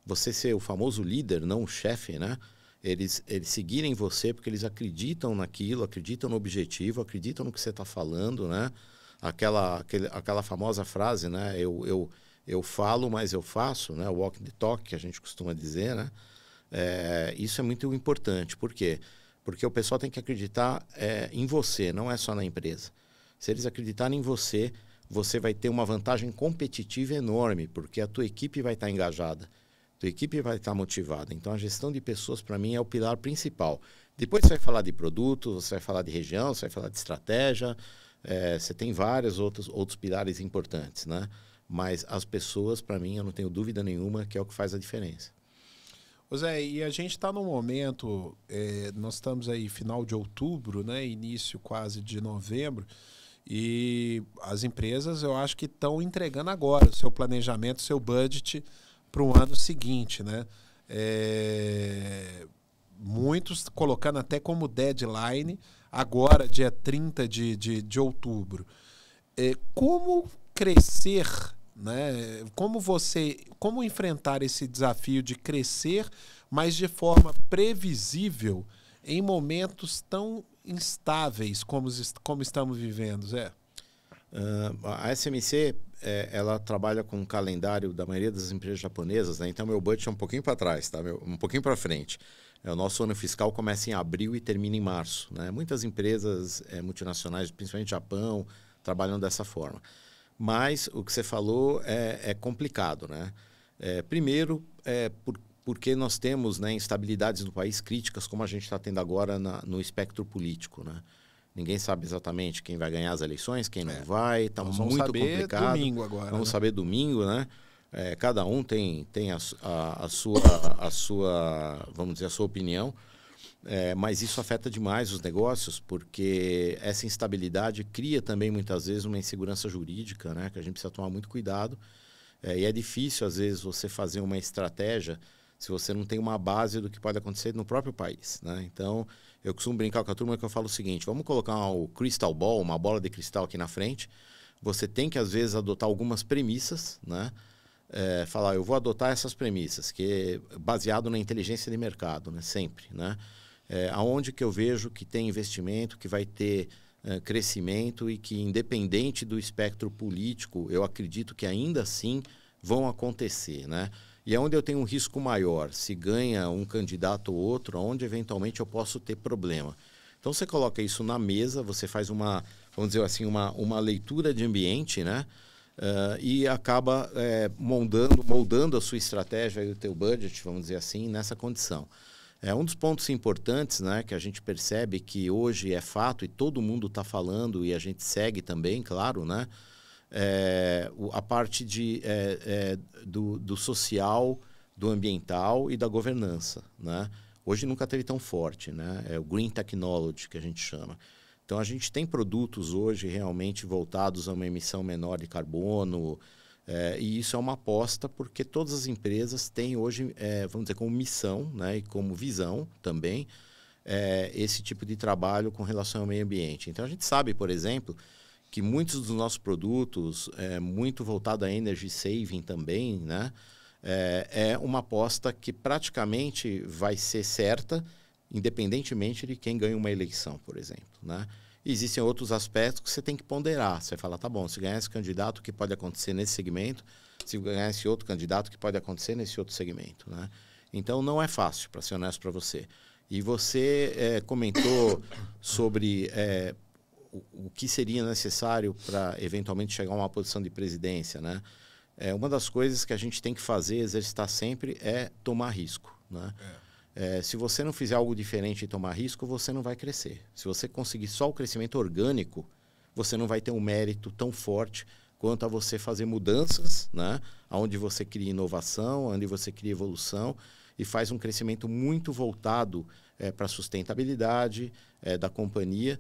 você ser o famoso líder, não o chefe, né? Eles seguirem você porque eles acreditam naquilo, acreditam no objetivo, acreditam no que você está falando, né? Aquela famosa frase, né? Eu falo, mas eu faço, né? Walk the talk, que a gente costuma dizer, né? Isso é muito importante. Por quê? Porque o pessoal tem que acreditar em você, não é só na empresa. Se eles acreditarem em você, você vai ter uma vantagem competitiva enorme, porque a tua equipe vai estar engajada, a tua equipe vai estar motivada. Então, a gestão de pessoas, para mim, é o pilar principal. Depois você vai falar de produto, você vai falar de região, você vai falar de estratégia, você tem vários outros pilares importantes, né? Mas as pessoas, para mim, eu não tenho dúvida nenhuma que é o que faz a diferença. Ô Zé, e a gente está num momento, nós estamos aí final de outubro, né, início quase de novembro, e as empresas eu acho que estão entregando agora o seu planejamento, o seu budget para o ano seguinte, né? Muitos colocando até como deadline agora, dia 30 de outubro. Como crescer, né? Como enfrentar esse desafio de crescer, mas de forma previsível em momentos tão instáveis como estamos vivendo, Zé? A SMC, ela trabalha com um calendário da maioria das empresas japonesas, né? Então meu budget é um pouquinho para trás, tá? Um pouquinho para frente. O nosso ano fiscal começa em abril e termina em março, né? Muitas empresas multinacionais, principalmente Japão, trabalham dessa forma. Mas o que você falou é complicado, né? Primeiro, porque nós temos, né, instabilidades no país críticas, como a gente está tendo agora no espectro político, né? Ninguém sabe exatamente quem vai ganhar as eleições, quem não vai. Está muito complicado. Domingo agora, vamos né? saber domingo, né? Cada um tem a sua, vamos dizer, a sua opinião. Mas isso afeta demais os negócios, porque essa instabilidade cria também, muitas vezes, uma insegurança jurídica, né? Que a gente precisa tomar muito cuidado. E é difícil, às vezes, você fazer uma estratégia se você não tem uma base do que pode acontecer no próprio país, né? Então, eu costumo brincar com a turma que eu falo o seguinte: vamos colocar o crystal ball, uma bola de cristal aqui na frente. Você tem que, às vezes, adotar algumas premissas, né? Falar, eu vou adotar essas premissas, que é baseado na inteligência de mercado, né? Sempre, né? Aonde que eu vejo que tem investimento, que vai ter crescimento e que, independente do espectro político, eu acredito que ainda assim vão acontecer, né? E é onde eu tenho um risco maior, se ganha um candidato ou outro, onde eventualmente eu posso ter problema. Então, você coloca isso na mesa, você faz uma, vamos dizer assim, uma leitura de ambiente, né? E acaba moldando a sua estratégia e o teu budget, vamos dizer assim, nessa condição. Um dos pontos importantes, né, que a gente percebe que hoje é fato e todo mundo está falando e a gente segue também, claro, né, a parte do social, do ambiental e da governança, né? Hoje nunca teve tão forte, né? É o Green Technology que a gente chama. Então, a gente tem produtos hoje realmente voltados a uma emissão menor de carbono, e isso é uma aposta porque todas as empresas têm hoje, vamos dizer, como missão, né, e como visão também, esse tipo de trabalho com relação ao meio ambiente. Então, a gente sabe, por exemplo, que muitos dos nossos produtos, muito voltado a energy saving também, né, é uma aposta que praticamente vai ser certa, independentemente de quem ganha uma eleição, por exemplo, né? Existem outros aspectos que você tem que ponderar. Você fala, tá bom, se ganhar esse candidato, o que pode acontecer nesse segmento? Se ganhar esse outro candidato, o que pode acontecer nesse outro segmento, né? Então, não é fácil, para ser honesto para você. E você comentou sobre o que seria necessário para, eventualmente, chegar a uma posição de presidência, né? Uma das coisas que a gente tem que fazer, exercitar sempre, é tomar risco, né? Se você não fizer algo diferente e tomar risco, você não vai crescer. Se você conseguir só o crescimento orgânico, você não vai ter um mérito tão forte quanto a você fazer mudanças, né? Onde você cria inovação, onde você cria evolução e faz um crescimento muito voltado para a sustentabilidade da companhia,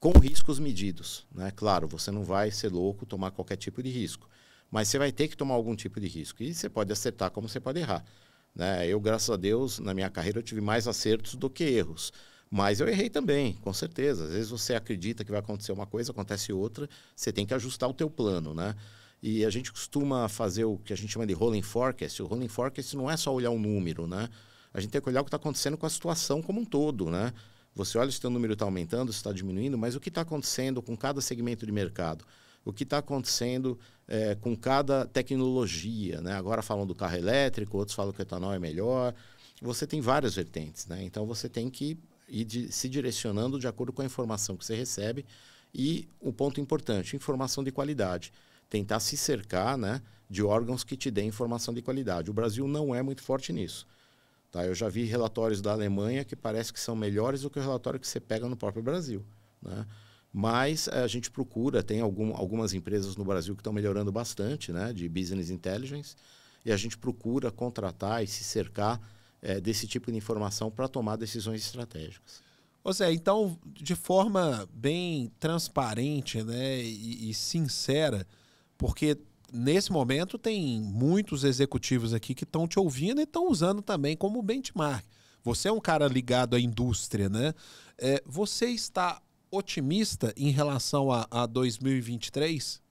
com riscos medidos, né? Claro, você não vai ser louco, tomar qualquer tipo de risco, mas você vai ter que tomar algum tipo de risco. E você pode acertar como você pode errar, né? Eu, graças a Deus, na minha carreira, eu tive mais acertos do que erros. Mas eu errei também, com certeza. Às vezes você acredita que vai acontecer uma coisa, acontece outra, você tem que ajustar o teu plano, né? E a gente costuma fazer o que a gente chama de rolling forecast. O rolling forecast não é só olhar um número, né? A gente tem que olhar o que está acontecendo com a situação como um todo, né? Você olha se o teu número está aumentando, se está diminuindo, mas o que está acontecendo com cada segmento de mercado? O que está acontecendo com cada tecnologia, né? Agora falam do carro elétrico, outros falam que o etanol é melhor. Você tem várias vertentes, né? Então, você tem que ir se direcionando de acordo com a informação que você recebe. E o ponto importante, informação de qualidade. Tentar se cercar, né, de órgãos que te deem informação de qualidade. O Brasil não é muito forte nisso. Tá? Eu já vi relatórios da Alemanha que parece que são melhores do que o relatório que você pega no próprio Brasil, né? Mas a gente procura, tem algumas empresas no Brasil que estão melhorando bastante, né, de business intelligence, e a gente procura contratar e se cercar desse tipo de informação para tomar decisões estratégicas. Ô Zé, então, de forma bem transparente, né, e sincera, porque nesse momento tem muitos executivos aqui que estão te ouvindo e estão usando também como benchmark. Você é um cara ligado à indústria, né? Você está otimista em relação a 2023?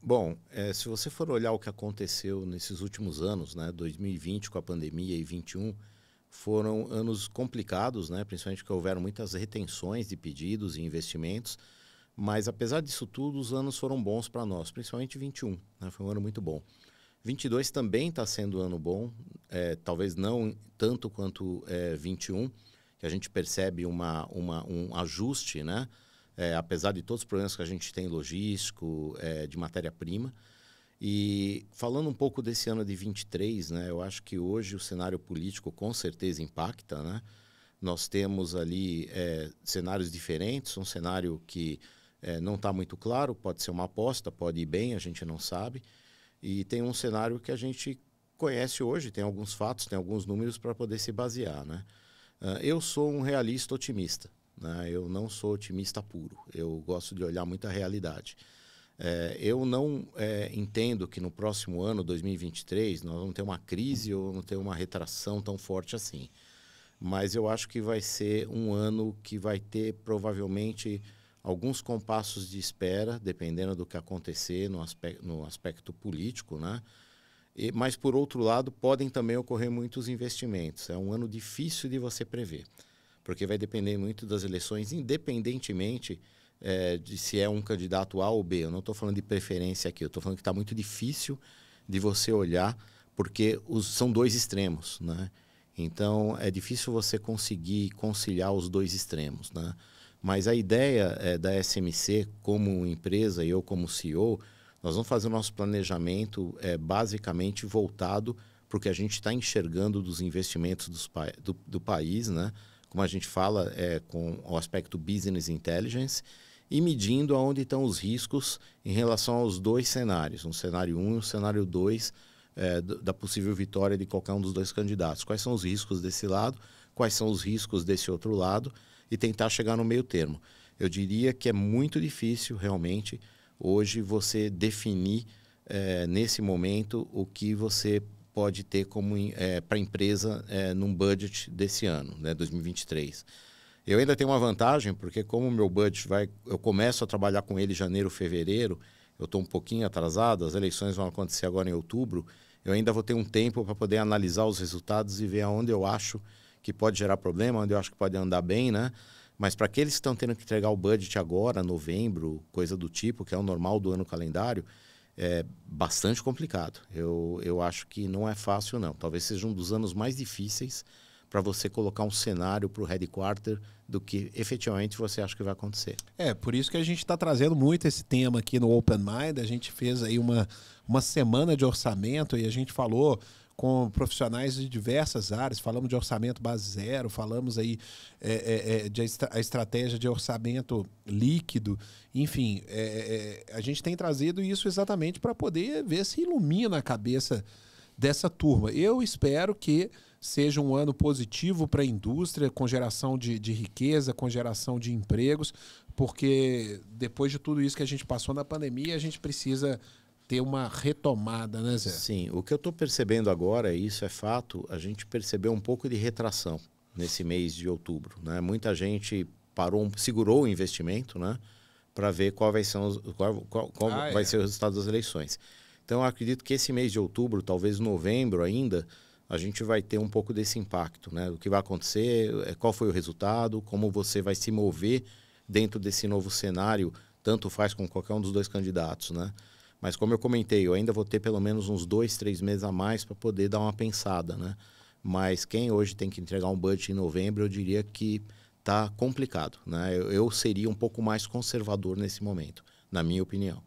Bom, se você for olhar o que aconteceu nesses últimos anos, né, 2020 com a pandemia e 2021, foram anos complicados, né, principalmente porque houveram muitas retenções de pedidos e investimentos, mas apesar disso tudo, os anos foram bons para nós, principalmente 21, né, foi um ano muito bom. 22 também está sendo um ano bom, talvez não tanto quanto 21, que a gente percebe um ajuste, né? Apesar de todos os problemas que a gente tem logístico, de matéria-prima. E falando um pouco desse ano de 23, né? Eu acho que hoje o cenário político com certeza impacta, né? Nós temos ali cenários diferentes, um cenário que não está muito claro, pode ser uma aposta, pode ir bem, a gente não sabe. E tem um cenário que a gente conhece hoje, tem alguns fatos, tem alguns números para poder se basear, né? Eu sou um realista otimista, né? Eu não sou otimista puro, eu gosto de olhar muito a realidade. Eu não entendo que no próximo ano, 2023, nós vamos ter uma crise ou vamos ter uma retração tão forte assim. Mas eu acho que vai ser um ano que vai ter provavelmente alguns compassos de espera, dependendo do que acontecer no aspecto político, né? Mas, por outro lado, podem também ocorrer muitos investimentos. É um ano difícil de você prever, porque vai depender muito das eleições, independentemente de se é um candidato A ou B. Eu não estou falando de preferência aqui, eu estou falando que está muito difícil de você olhar, porque são dois extremos, né? Então, é difícil você conseguir conciliar os dois extremos, né? Mas a ideia da SMC como empresa e eu como CEO, nós vamos fazer o nosso planejamento basicamente voltado para o que a gente está enxergando dos investimentos do país, né? Como a gente fala, com o aspecto Business Intelligence e medindo aonde estão os riscos em relação aos dois cenários, um cenário 1 e um cenário 2 da possível vitória de qualquer um dos dois candidatos. Quais são os riscos desse lado, quais são os riscos desse outro lado, e tentar chegar no meio termo. Eu diria que é muito difícil, realmente, hoje você definir, nesse momento, o que você pode ter como para a empresa num budget desse ano, né, 2023. Eu ainda tenho uma vantagem, porque como o meu budget eu começo a trabalhar com ele em janeiro, fevereiro, eu estou um pouquinho atrasado, as eleições vão acontecer agora em outubro, eu ainda vou ter um tempo para poder analisar os resultados e ver aonde eu acho que pode gerar problema, onde eu acho que pode andar bem, né? Mas para aqueles que estão tendo que entregar o budget agora, novembro, coisa do tipo, que é o normal do ano calendário, é bastante complicado. Eu acho que não é fácil, não. Talvez seja um dos anos mais difíceis para você colocar um cenário para o headquarter do que efetivamente você acha que vai acontecer. Por isso que a gente está trazendo muito esse tema aqui no Open Mind. A gente fez aí uma semana de orçamento e a gente falou com profissionais de diversas áreas, falamos de orçamento base zero, falamos aí a estratégia de orçamento líquido, enfim, a gente tem trazido isso exatamente para poder ver se ilumina a cabeça dessa turma. Eu espero que seja um ano positivo para a indústria, com geração de riqueza, com geração de empregos, porque depois de tudo isso que a gente passou na pandemia, a gente precisa ter uma retomada, né, Zé? Sim, o que eu estou percebendo agora, e isso é fato, a gente percebeu um pouco de retração nesse mês de outubro, né? Muita gente segurou o investimento, né, para ver qual vai ser vai ser o resultado das eleições. Então, eu acredito que esse mês de outubro, talvez novembro ainda, a gente vai ter um pouco desse impacto, né? O que vai acontecer, qual foi o resultado, como você vai se mover dentro desse novo cenário, tanto faz com qualquer um dos dois candidatos, né? Mas como eu comentei, eu ainda vou ter pelo menos uns 2, 3 meses a mais para poder dar uma pensada, né? Mas quem hoje tem que entregar um budget em novembro, eu diria que está complicado, né? Eu seria um pouco mais conservador nesse momento, na minha opinião.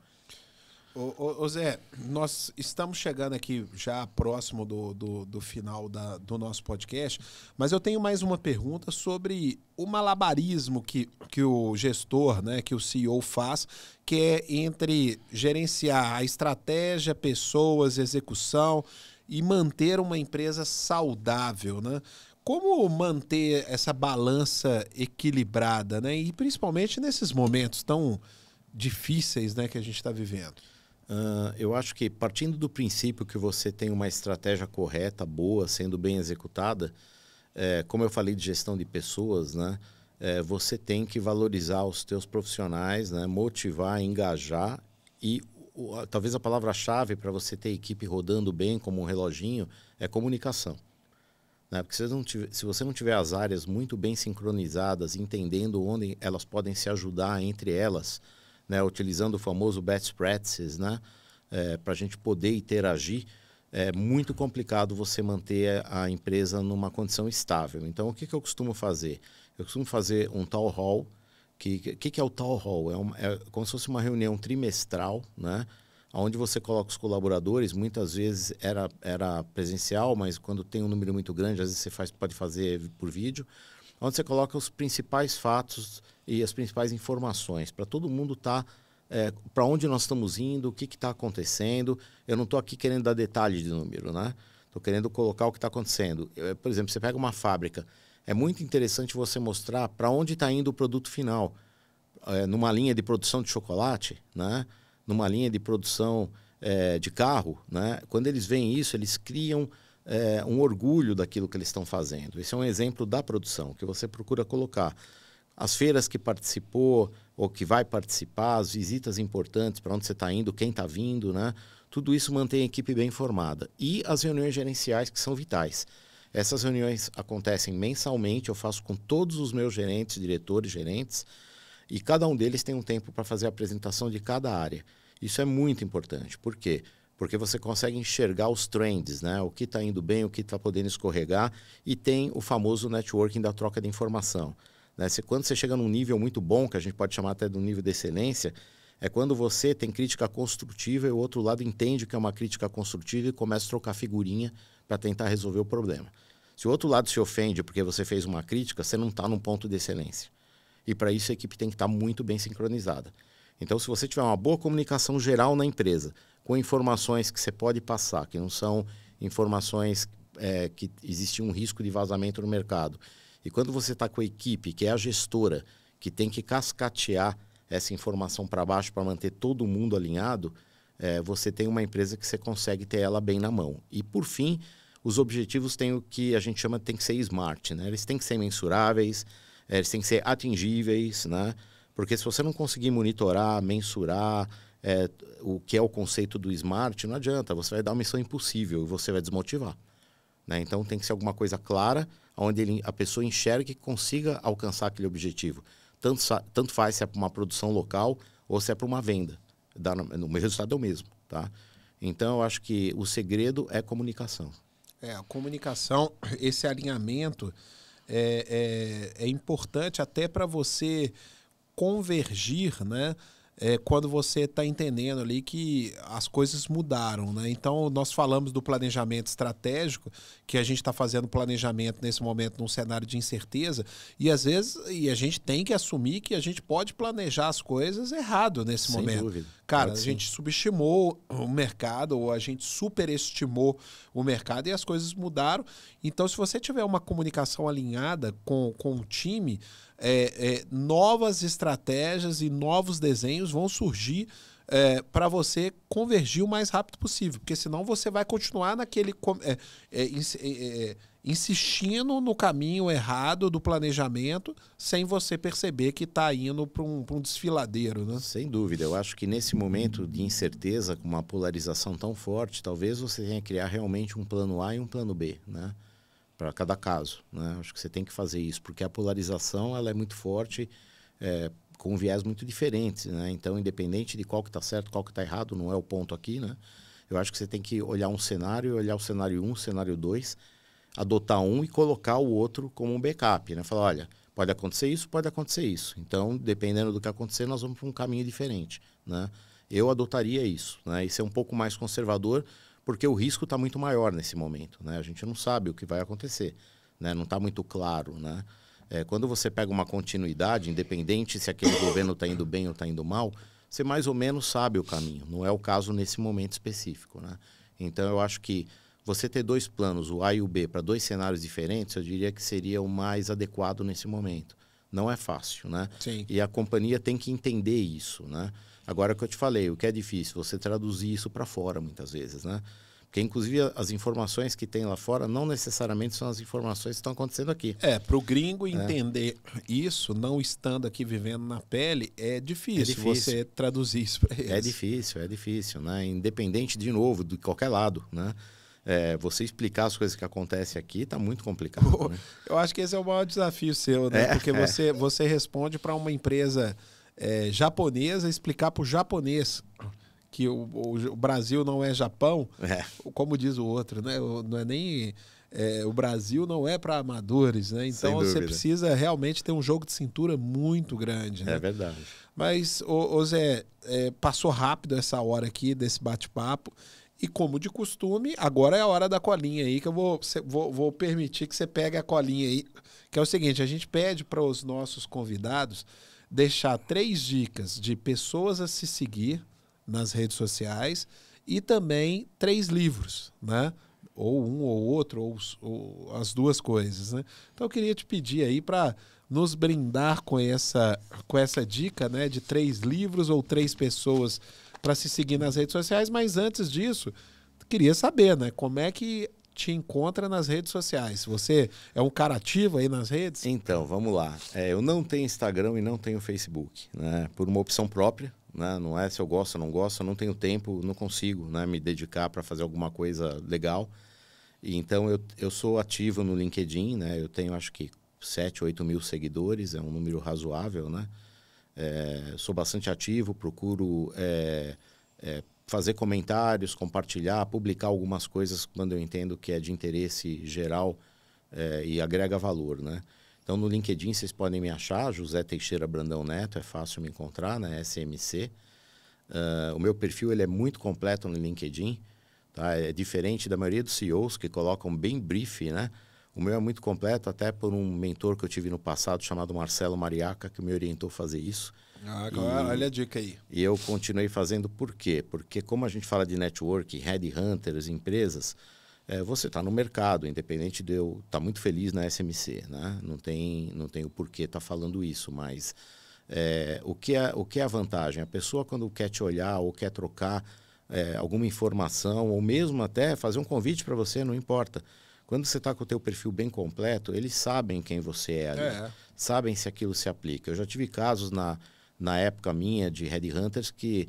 Ô Zé, nós estamos chegando aqui já próximo do final do nosso podcast, mas eu tenho mais uma pergunta sobre o malabarismo que o gestor, né, que o CEO faz, que é entre gerenciar a estratégia, pessoas, execução e manter uma empresa saudável, né? Como manter essa balança equilibrada, né? E principalmente nesses momentos tão difíceis, né, que a gente está vivendo? Eu acho que partindo do princípio que você tem uma estratégia correta, boa, sendo bem executada, como eu falei de gestão de pessoas, né, você tem que valorizar os teus profissionais, né, motivar, engajar e talvez a palavra-chave para você ter equipe rodando bem como um reloginho é comunicação. Né? Porque se você não tiver as áreas muito bem sincronizadas, entendendo onde elas podem se ajudar entre elas, né, utilizando o famoso best practices, né, para a gente poder interagir, é muito complicado você manter a empresa numa condição estável. Então, o que eu costumo fazer? Eu costumo fazer um town hall. O que é o town hall? É como se fosse uma reunião trimestral, né? Onde você coloca os colaboradores. Muitas vezes era presencial, mas quando tem um número muito grande, às vezes você pode fazer por vídeo, onde você coloca os principais fatos e as principais informações, para todo mundo estar para onde nós estamos indo, o que está acontecendo. Eu não estou aqui querendo dar detalhe de número, né? Estou querendo colocar o que está acontecendo. Por exemplo, você pega uma fábrica, é muito interessante você mostrar para onde está indo o produto final. Numa linha de produção de chocolate, né? Numa linha de produção de carro, né? Quando eles veem isso, eles criam um orgulho daquilo que eles estão fazendo. Esse é um exemplo da produção, que você procura colocar. As feiras que participou ou que vai participar, as visitas importantes, para onde você está indo, quem está vindo, né? Tudo isso mantém a equipe bem informada. E as reuniões gerenciais, que são vitais. Essas reuniões acontecem mensalmente, eu faço com todos os meus gerentes, diretores, gerentes, e cada um deles tem um tempo para fazer a apresentação de cada área. Isso é muito importante. Por quê? Porque você consegue enxergar os trends, né? O que está indo bem, o que está podendo escorregar, e tem o famoso networking da troca de informação. Né? Quando você chega num nível muito bom, que a gente pode chamar até de um nível de excelência, é quando você tem crítica construtiva e o outro lado entende que é uma crítica construtiva e começa a trocar figurinha para tentar resolver o problema. Se o outro lado se ofende porque você fez uma crítica, você não está num ponto de excelência. E para isso a equipe tem que estar muito bem sincronizada. Então, se você tiver uma boa comunicação geral na empresa, com informações que você pode passar, que não são informações que existe um risco de vazamento no mercado, e quando você está com a equipe, que é a gestora, que tem que cascatear essa informação para baixo para manter todo mundo alinhado, você tem uma empresa que você consegue ter ela bem na mão. E, por fim, os objetivos têm o que a gente chama tem que ser smart, né? Eles têm que ser mensuráveis, eles têm que ser atingíveis, né? Porque se você não conseguir monitorar, mensurar o que é o conceito do smart, não adianta, você vai dar uma missão impossível e você vai desmotivar. Né? Então, tem que ser alguma coisa clara, onde a pessoa enxergue e consiga alcançar aquele objetivo. Tanto faz se é para uma produção local ou se é para uma venda. O resultado é o mesmo. Tá? Então, eu acho que o segredo é comunicação. A comunicação, esse alinhamento é importante até para você convergir, né? Quando você está entendendo ali que as coisas mudaram, né? Então, nós falamos do planejamento estratégico, que a gente está fazendo planejamento nesse momento num cenário de incerteza, e às vezes a gente tem que assumir que a gente pode planejar as coisas errado nesse momento. Sem dúvida. Cara, a gente subestimou o mercado ou a gente superestimou o mercado e as coisas mudaram. Então, se você tiver uma comunicação alinhada com o time, novas estratégias e novos desenhos vão surgir para você convergir o mais rápido possível, porque senão você vai continuar naquele insistindo no caminho errado do planejamento sem você perceber que está indo para um desfiladeiro, né? Sem dúvida. Eu acho que nesse momento de incerteza, com uma polarização tão forte, talvez você tenha que criar realmente um plano A e um plano B, né? Para cada caso, né? Acho que você tem que fazer isso, porque a polarização ela é muito forte, com viés muito diferentes, né? Então, independente de qual que está certo, qual que está errado, não é o ponto aqui, né? Eu acho que você tem que olhar um cenário, olhar o cenário 1, cenário 2, adotar um e colocar o outro como um backup, né? Falar, olha, pode acontecer isso, pode acontecer isso. Então, dependendo do que acontecer, nós vamos para um caminho diferente, né? Eu adotaria isso, né? Isso é um pouco mais conservador, porque o risco está muito maior nesse momento, né? A gente não sabe o que vai acontecer, né? Não está muito claro, né? Quando você pega uma continuidade, independente se aquele governo está indo bem ou está indo mal, você mais ou menos sabe o caminho. Não é o caso nesse momento específico, né? Então, eu acho que você ter dois planos, o A e o B, para dois cenários diferentes, eu diria que seria o mais adequado nesse momento. Não é fácil, né? Sim. E a companhia tem que entender isso, né? Agora, o que eu te falei, o que é difícil, você traduzir isso para fora, muitas vezes, né? Porque, inclusive, as informações que tem lá fora não necessariamente são as informações que estão acontecendo aqui. Para o gringo entender isso, não estando aqui vivendo na pele, é difícil você traduzir isso para eles. É difícil, né? Independente, de novo, de qualquer lado, né? Você explicar as coisas que acontecem aqui está muito complicado. Né? Eu acho que esse é o maior desafio seu, né? Porque você responde para uma empresa japonesa, explicar para o japonês que o Brasil não é Japão, É. como diz o outro, né? Não é nem... o Brasil não é para amadores, né? Então você precisa realmente ter um jogo de cintura muito grande, né? É verdade. Mas, ô Zé, passou rápido essa hora aqui desse bate-papo. E como de costume, agora é a hora da colinha aí, que eu vou permitir que você pegue a colinha aí. Que é o seguinte, a gente pede para os nossos convidados deixar 3 dicas de pessoas a se seguir nas redes sociais e também 3 livros, né? Ou um ou outro, ou as duas coisas, né? Então eu queria te pedir aí para nos brindar com essa dica, né? De 3 livros ou 3 pessoas para se seguir nas redes sociais, mas antes disso, queria saber, né? Como é que te encontra nas redes sociais? Você é um cara ativo aí nas redes? Então, vamos lá. Eu não tenho Instagram e não tenho Facebook, né? Por uma opção própria, né? Não é se eu gosto ou não gosto, eu não tenho tempo, não consigo, né, me dedicar para fazer alguma coisa legal. E então, eu sou ativo no LinkedIn, né? Eu tenho, acho que, 7, 8 mil seguidores, é um número razoável, né? Sou bastante ativo, procuro fazer comentários, compartilhar, publicar algumas coisas quando eu entendo que é de interesse geral e agrega valor, né? Então, no LinkedIn, vocês podem me achar, José Teixeira Brandão Neto, é fácil me encontrar, né? SMC. O meu perfil ele é muito completo no LinkedIn, tá? É diferente da maioria dos CEOs que colocam bem brief, né? O meu é muito completo, até por um mentor que eu tive no passado, chamado Marcelo Mariaca, que me orientou a fazer isso. Olha a dica aí. E eu continuei fazendo por quê? Porque como a gente fala de network, headhunters, empresas, você está no mercado, independente de eu estar muito feliz na SMC, né? Não tem o porquê estar falando isso, mas o que é a vantagem? A pessoa, quando quer te olhar ou quer trocar alguma informação, ou mesmo até fazer um convite para você, não importa. Quando você está com o teu perfil bem completo, eles sabem quem você é ali, sabem se aquilo se aplica. Eu já tive casos na época minha de headhunters, que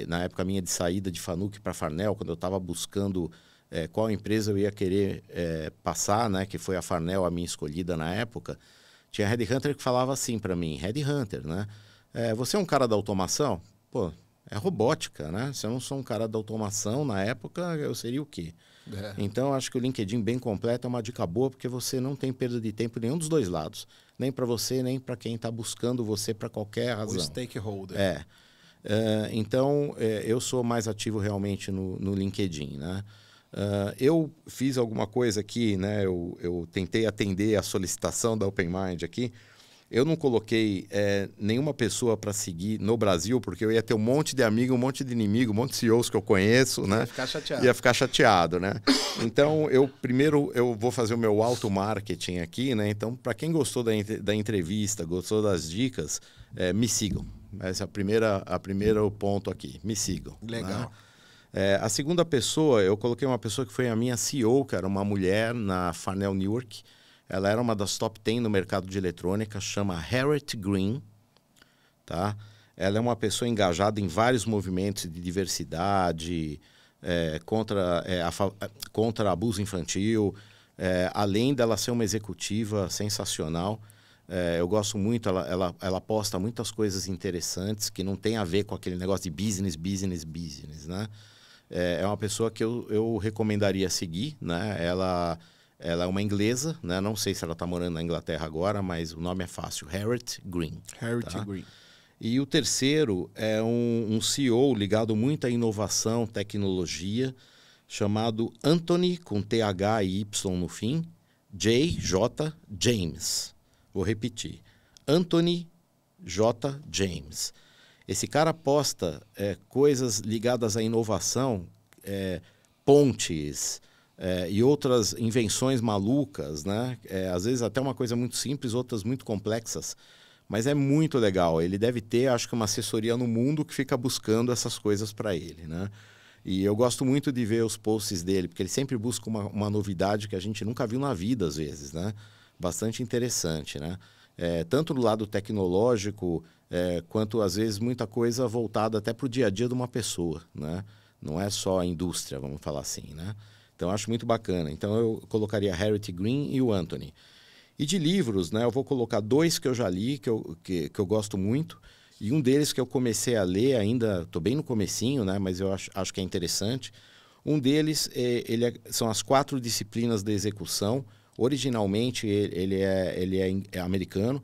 na época minha de saída de Fanuc para Farnell, quando eu estava buscando qual empresa eu ia querer passar, né, que foi a Farnell a minha escolhida na época, tinha headhunter que falava assim para mim, headhunter, né? Você é um cara da automação? Pô, é robótica, né? Se eu não sou um cara da automação, na época, eu seria o quê? Então, acho que o LinkedIn bem completo é uma dica boa, porque você não tem perda de tempo nenhum dos dois lados. Nem para você, nem para quem está buscando você para qualquer razão. O stakeholder. Então, eu sou mais ativo realmente no LinkedIn, né? Eu fiz alguma coisa aqui, né? Eu tentei atender a solicitação da Open Mind aqui. Eu não coloquei nenhuma pessoa para seguir no Brasil, porque eu ia ter um monte de amigo, um monte de inimigo, um monte de CEOs que eu conheço, né? Ia ficar chateado. Ia ficar chateado, né? Então, primeiro eu vou fazer o meu auto-marketing aqui, né? Então, para quem gostou da entrevista, gostou das dicas, me sigam. Esse é a primeiro ponto aqui. Me sigam. Legal. Né? A segunda pessoa, eu coloquei uma pessoa que foi a minha CEO, que era uma mulher na Farnell Newark. Ela era uma das top 10 no mercado de eletrônica, chama Harriet Green, tá? Ela é uma pessoa engajada em vários movimentos de diversidade, contra abuso infantil, além dela ser uma executiva sensacional. Eu gosto muito, ela posta muitas coisas interessantes que não tem a ver com aquele negócio de business, né? É uma pessoa que eu recomendaria seguir, né? Ela é uma inglesa, né? Não sei se ela está morando na Inglaterra agora, mas o nome é fácil, Harriet Green. Harriet Green. E o terceiro é um CEO ligado muito à inovação, tecnologia, chamado Anthony, com TH e Y no fim, J. James. Vou repetir, Anthony J. James. Esse cara posta coisas ligadas à inovação, pontes, e outras invenções malucas, né? Às vezes até uma coisa muito simples, outras muito complexas. Mas é muito legal. Ele deve ter, acho que, uma assessoria no mundo que fica buscando essas coisas para ele, né? E eu gosto muito de ver os posts dele, porque ele sempre busca uma novidade que a gente nunca viu na vida, às vezes, né? Bastante interessante, né? Tanto do lado tecnológico, quanto, às vezes, muita coisa voltada até para o dia a dia de uma pessoa, né? Não é só a indústria, vamos falar assim, né? Então, eu acho muito bacana. Então, eu colocaria a Harriet Green e o Anthony. E de livros, né? Eu vou colocar 2 que eu já li, que eu gosto muito. E um deles que eu comecei a ler ainda, estou bem no comecinho, né? Mas eu acho que é interessante. Um deles são as 4 disciplinas da execução. Originalmente ele é americano.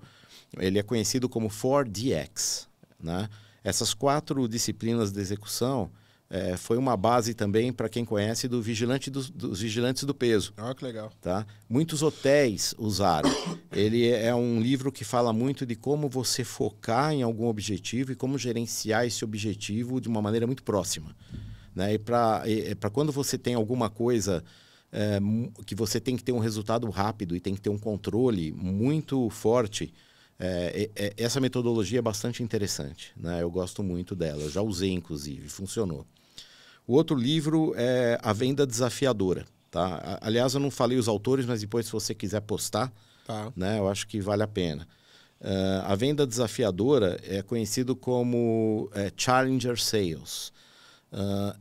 Ele é conhecido como 4DX, né? Essas 4 disciplinas de execução foi uma base também para quem conhece dos vigilantes do peso. Olha que legal. Tá? Muitos hotéis usaram. Ele é um livro que fala muito de como você focar em algum objetivo e como gerenciar esse objetivo de uma maneira muito próxima. Né? E para quando você tem alguma coisa que você tem que ter um resultado rápido e tem que ter um controle muito forte, essa metodologia é bastante interessante, né? Eu gosto muito dela, eu já usei inclusive, funcionou. O outro livro é A Venda Desafiadora. Tá? Aliás, eu não falei os autores, mas depois se você quiser postar, tá, né, eu acho que vale a pena. A Venda Desafiadora é conhecido como Challenger Sales.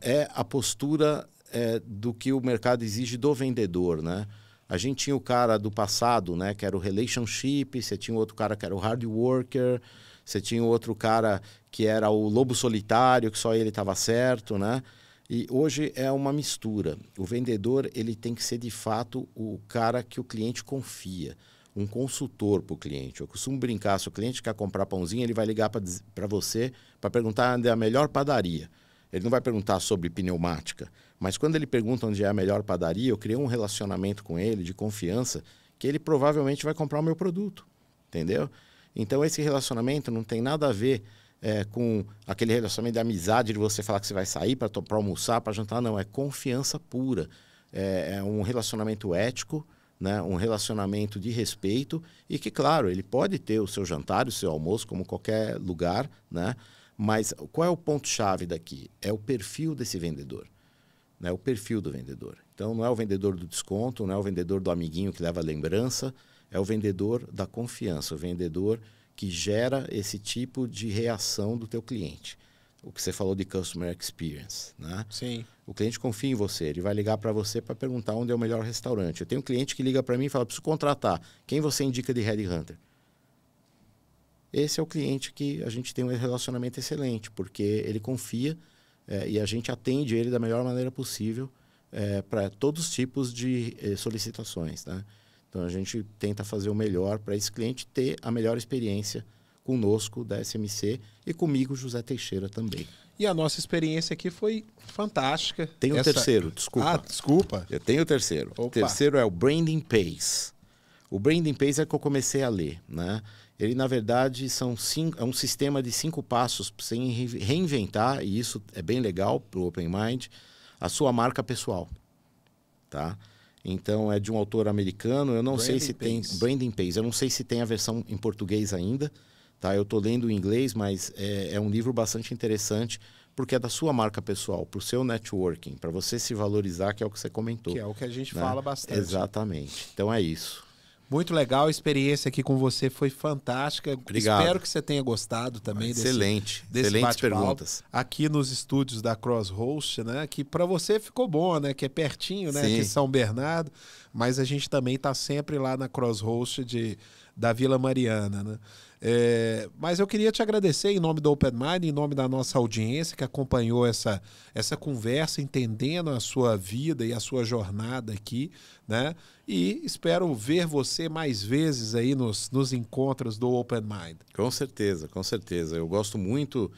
É a postura do que o mercado exige do vendedor, né? A gente tinha o cara do passado, né, que era o relationship, você tinha outro cara que era o hard worker, você tinha outro cara que era o lobo solitário, que só ele estava certo, né? E hoje é uma mistura. O vendedor ele tem que ser, de fato, o cara que o cliente confia, um consultor para o cliente. Eu costumo brincar, se o cliente quer comprar pãozinho, ele vai ligar para você para perguntar onde é a melhor padaria. Ele não vai perguntar sobre pneumática. Mas quando ele pergunta onde é a melhor padaria, eu criei um relacionamento com ele de confiança que ele provavelmente vai comprar o meu produto. Entendeu? Então, esse relacionamento não tem nada a ver com aquele relacionamento de amizade, de você falar que você vai sair para almoçar, para jantar. Não, é confiança pura. É um relacionamento ético, né? Um relacionamento de respeito e que, claro, ele pode ter o seu jantar, o seu almoço, como qualquer lugar, né? Mas qual é o ponto-chave daqui? É o perfil desse vendedor. Né? O perfil do vendedor. Então, não é o vendedor do desconto, não é o vendedor do amiguinho que leva a lembrança, é o vendedor da confiança, o vendedor que gera esse tipo de reação do teu cliente. O que você falou de customer experience, né? Sim. O cliente confia em você, ele vai ligar para você para perguntar onde é o melhor restaurante. Eu tenho um cliente que liga para mim e fala, preciso contratar. Quem você indica de headhunter? Esse é o cliente que a gente tem um relacionamento excelente, porque ele confia e a gente atende ele da melhor maneira possível para todos os tipos de solicitações, né? Então, a gente tenta fazer o melhor para esse cliente ter a melhor experiência conosco da SMC e comigo, José Teixeira, também. E a nossa experiência aqui foi fantástica. Tem o terceiro, desculpa. Desculpa. Eu tenho o terceiro. Opa. O terceiro é o Branding Pays. O Branding Pays é que eu comecei a ler, né? Ele, na verdade, é um sistema de 5 passos para você reinventar, e isso é bem legal para o Open Mind, a sua marca pessoal. Tá? Então, é de um autor americano, eu não sei se tem... Branding Pays. Eu não sei se tem a versão em português ainda. Tá? Eu estou lendo em inglês, mas é um livro bastante interessante, porque é da sua marca pessoal, para o seu networking, para você se valorizar, que é o que você comentou. Que é o que a gente fala bastante. Exatamente. Então, é isso. Muito legal, a experiência aqui com você foi fantástica. Obrigado. Espero que você tenha gostado também excelentes desse perguntas. Aqui nos estúdios da CrossHost, né? Que para você ficou bom, né? Que é pertinho, né? Sim. Aqui em São Bernardo. Mas a gente também está sempre lá na CrossHost da Vila Mariana, né? Mas eu queria te agradecer em nome do Open Mind, em nome da nossa audiência que acompanhou essa conversa, entendendo a sua vida e a sua jornada aqui, né? E espero ver você mais vezes aí nos encontros do Open Mind. Com certeza, com certeza. Eu gosto muito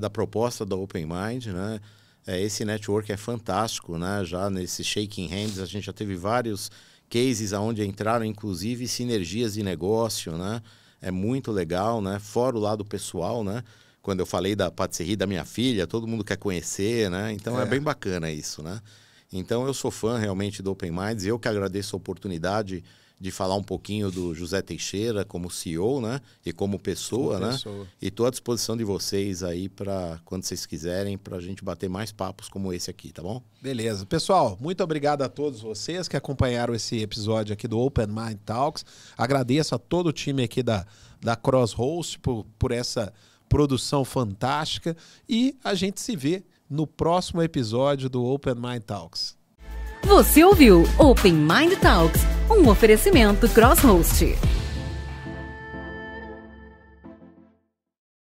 da proposta da Open Mind, né? Esse network é fantástico, né? Já nesse Shaking Hands a gente já teve vários cases onde entraram, inclusive, sinergias de negócio, né? É muito legal, né? Fora o lado pessoal, né? Quando eu falei da patisserie da minha filha, todo mundo quer conhecer, né? Então é bem bacana isso, né? Então eu sou fã realmente do Open Minds. Eu que agradeço a oportunidade de falar um pouquinho do José Teixeira como CEO, né? E como pessoa, né? E estou à disposição de vocês aí para quando vocês quiserem, para a gente bater mais papos como esse aqui, tá bom? Beleza. Pessoal, muito obrigado a todos vocês que acompanharam esse episódio aqui do Open Mind Talks. Agradeço a todo o time aqui da CrossHost por essa produção fantástica e a gente se vê no próximo episódio do Open Mind Talks. Você ouviu Open Mind Talks, um oferecimento CrossHost.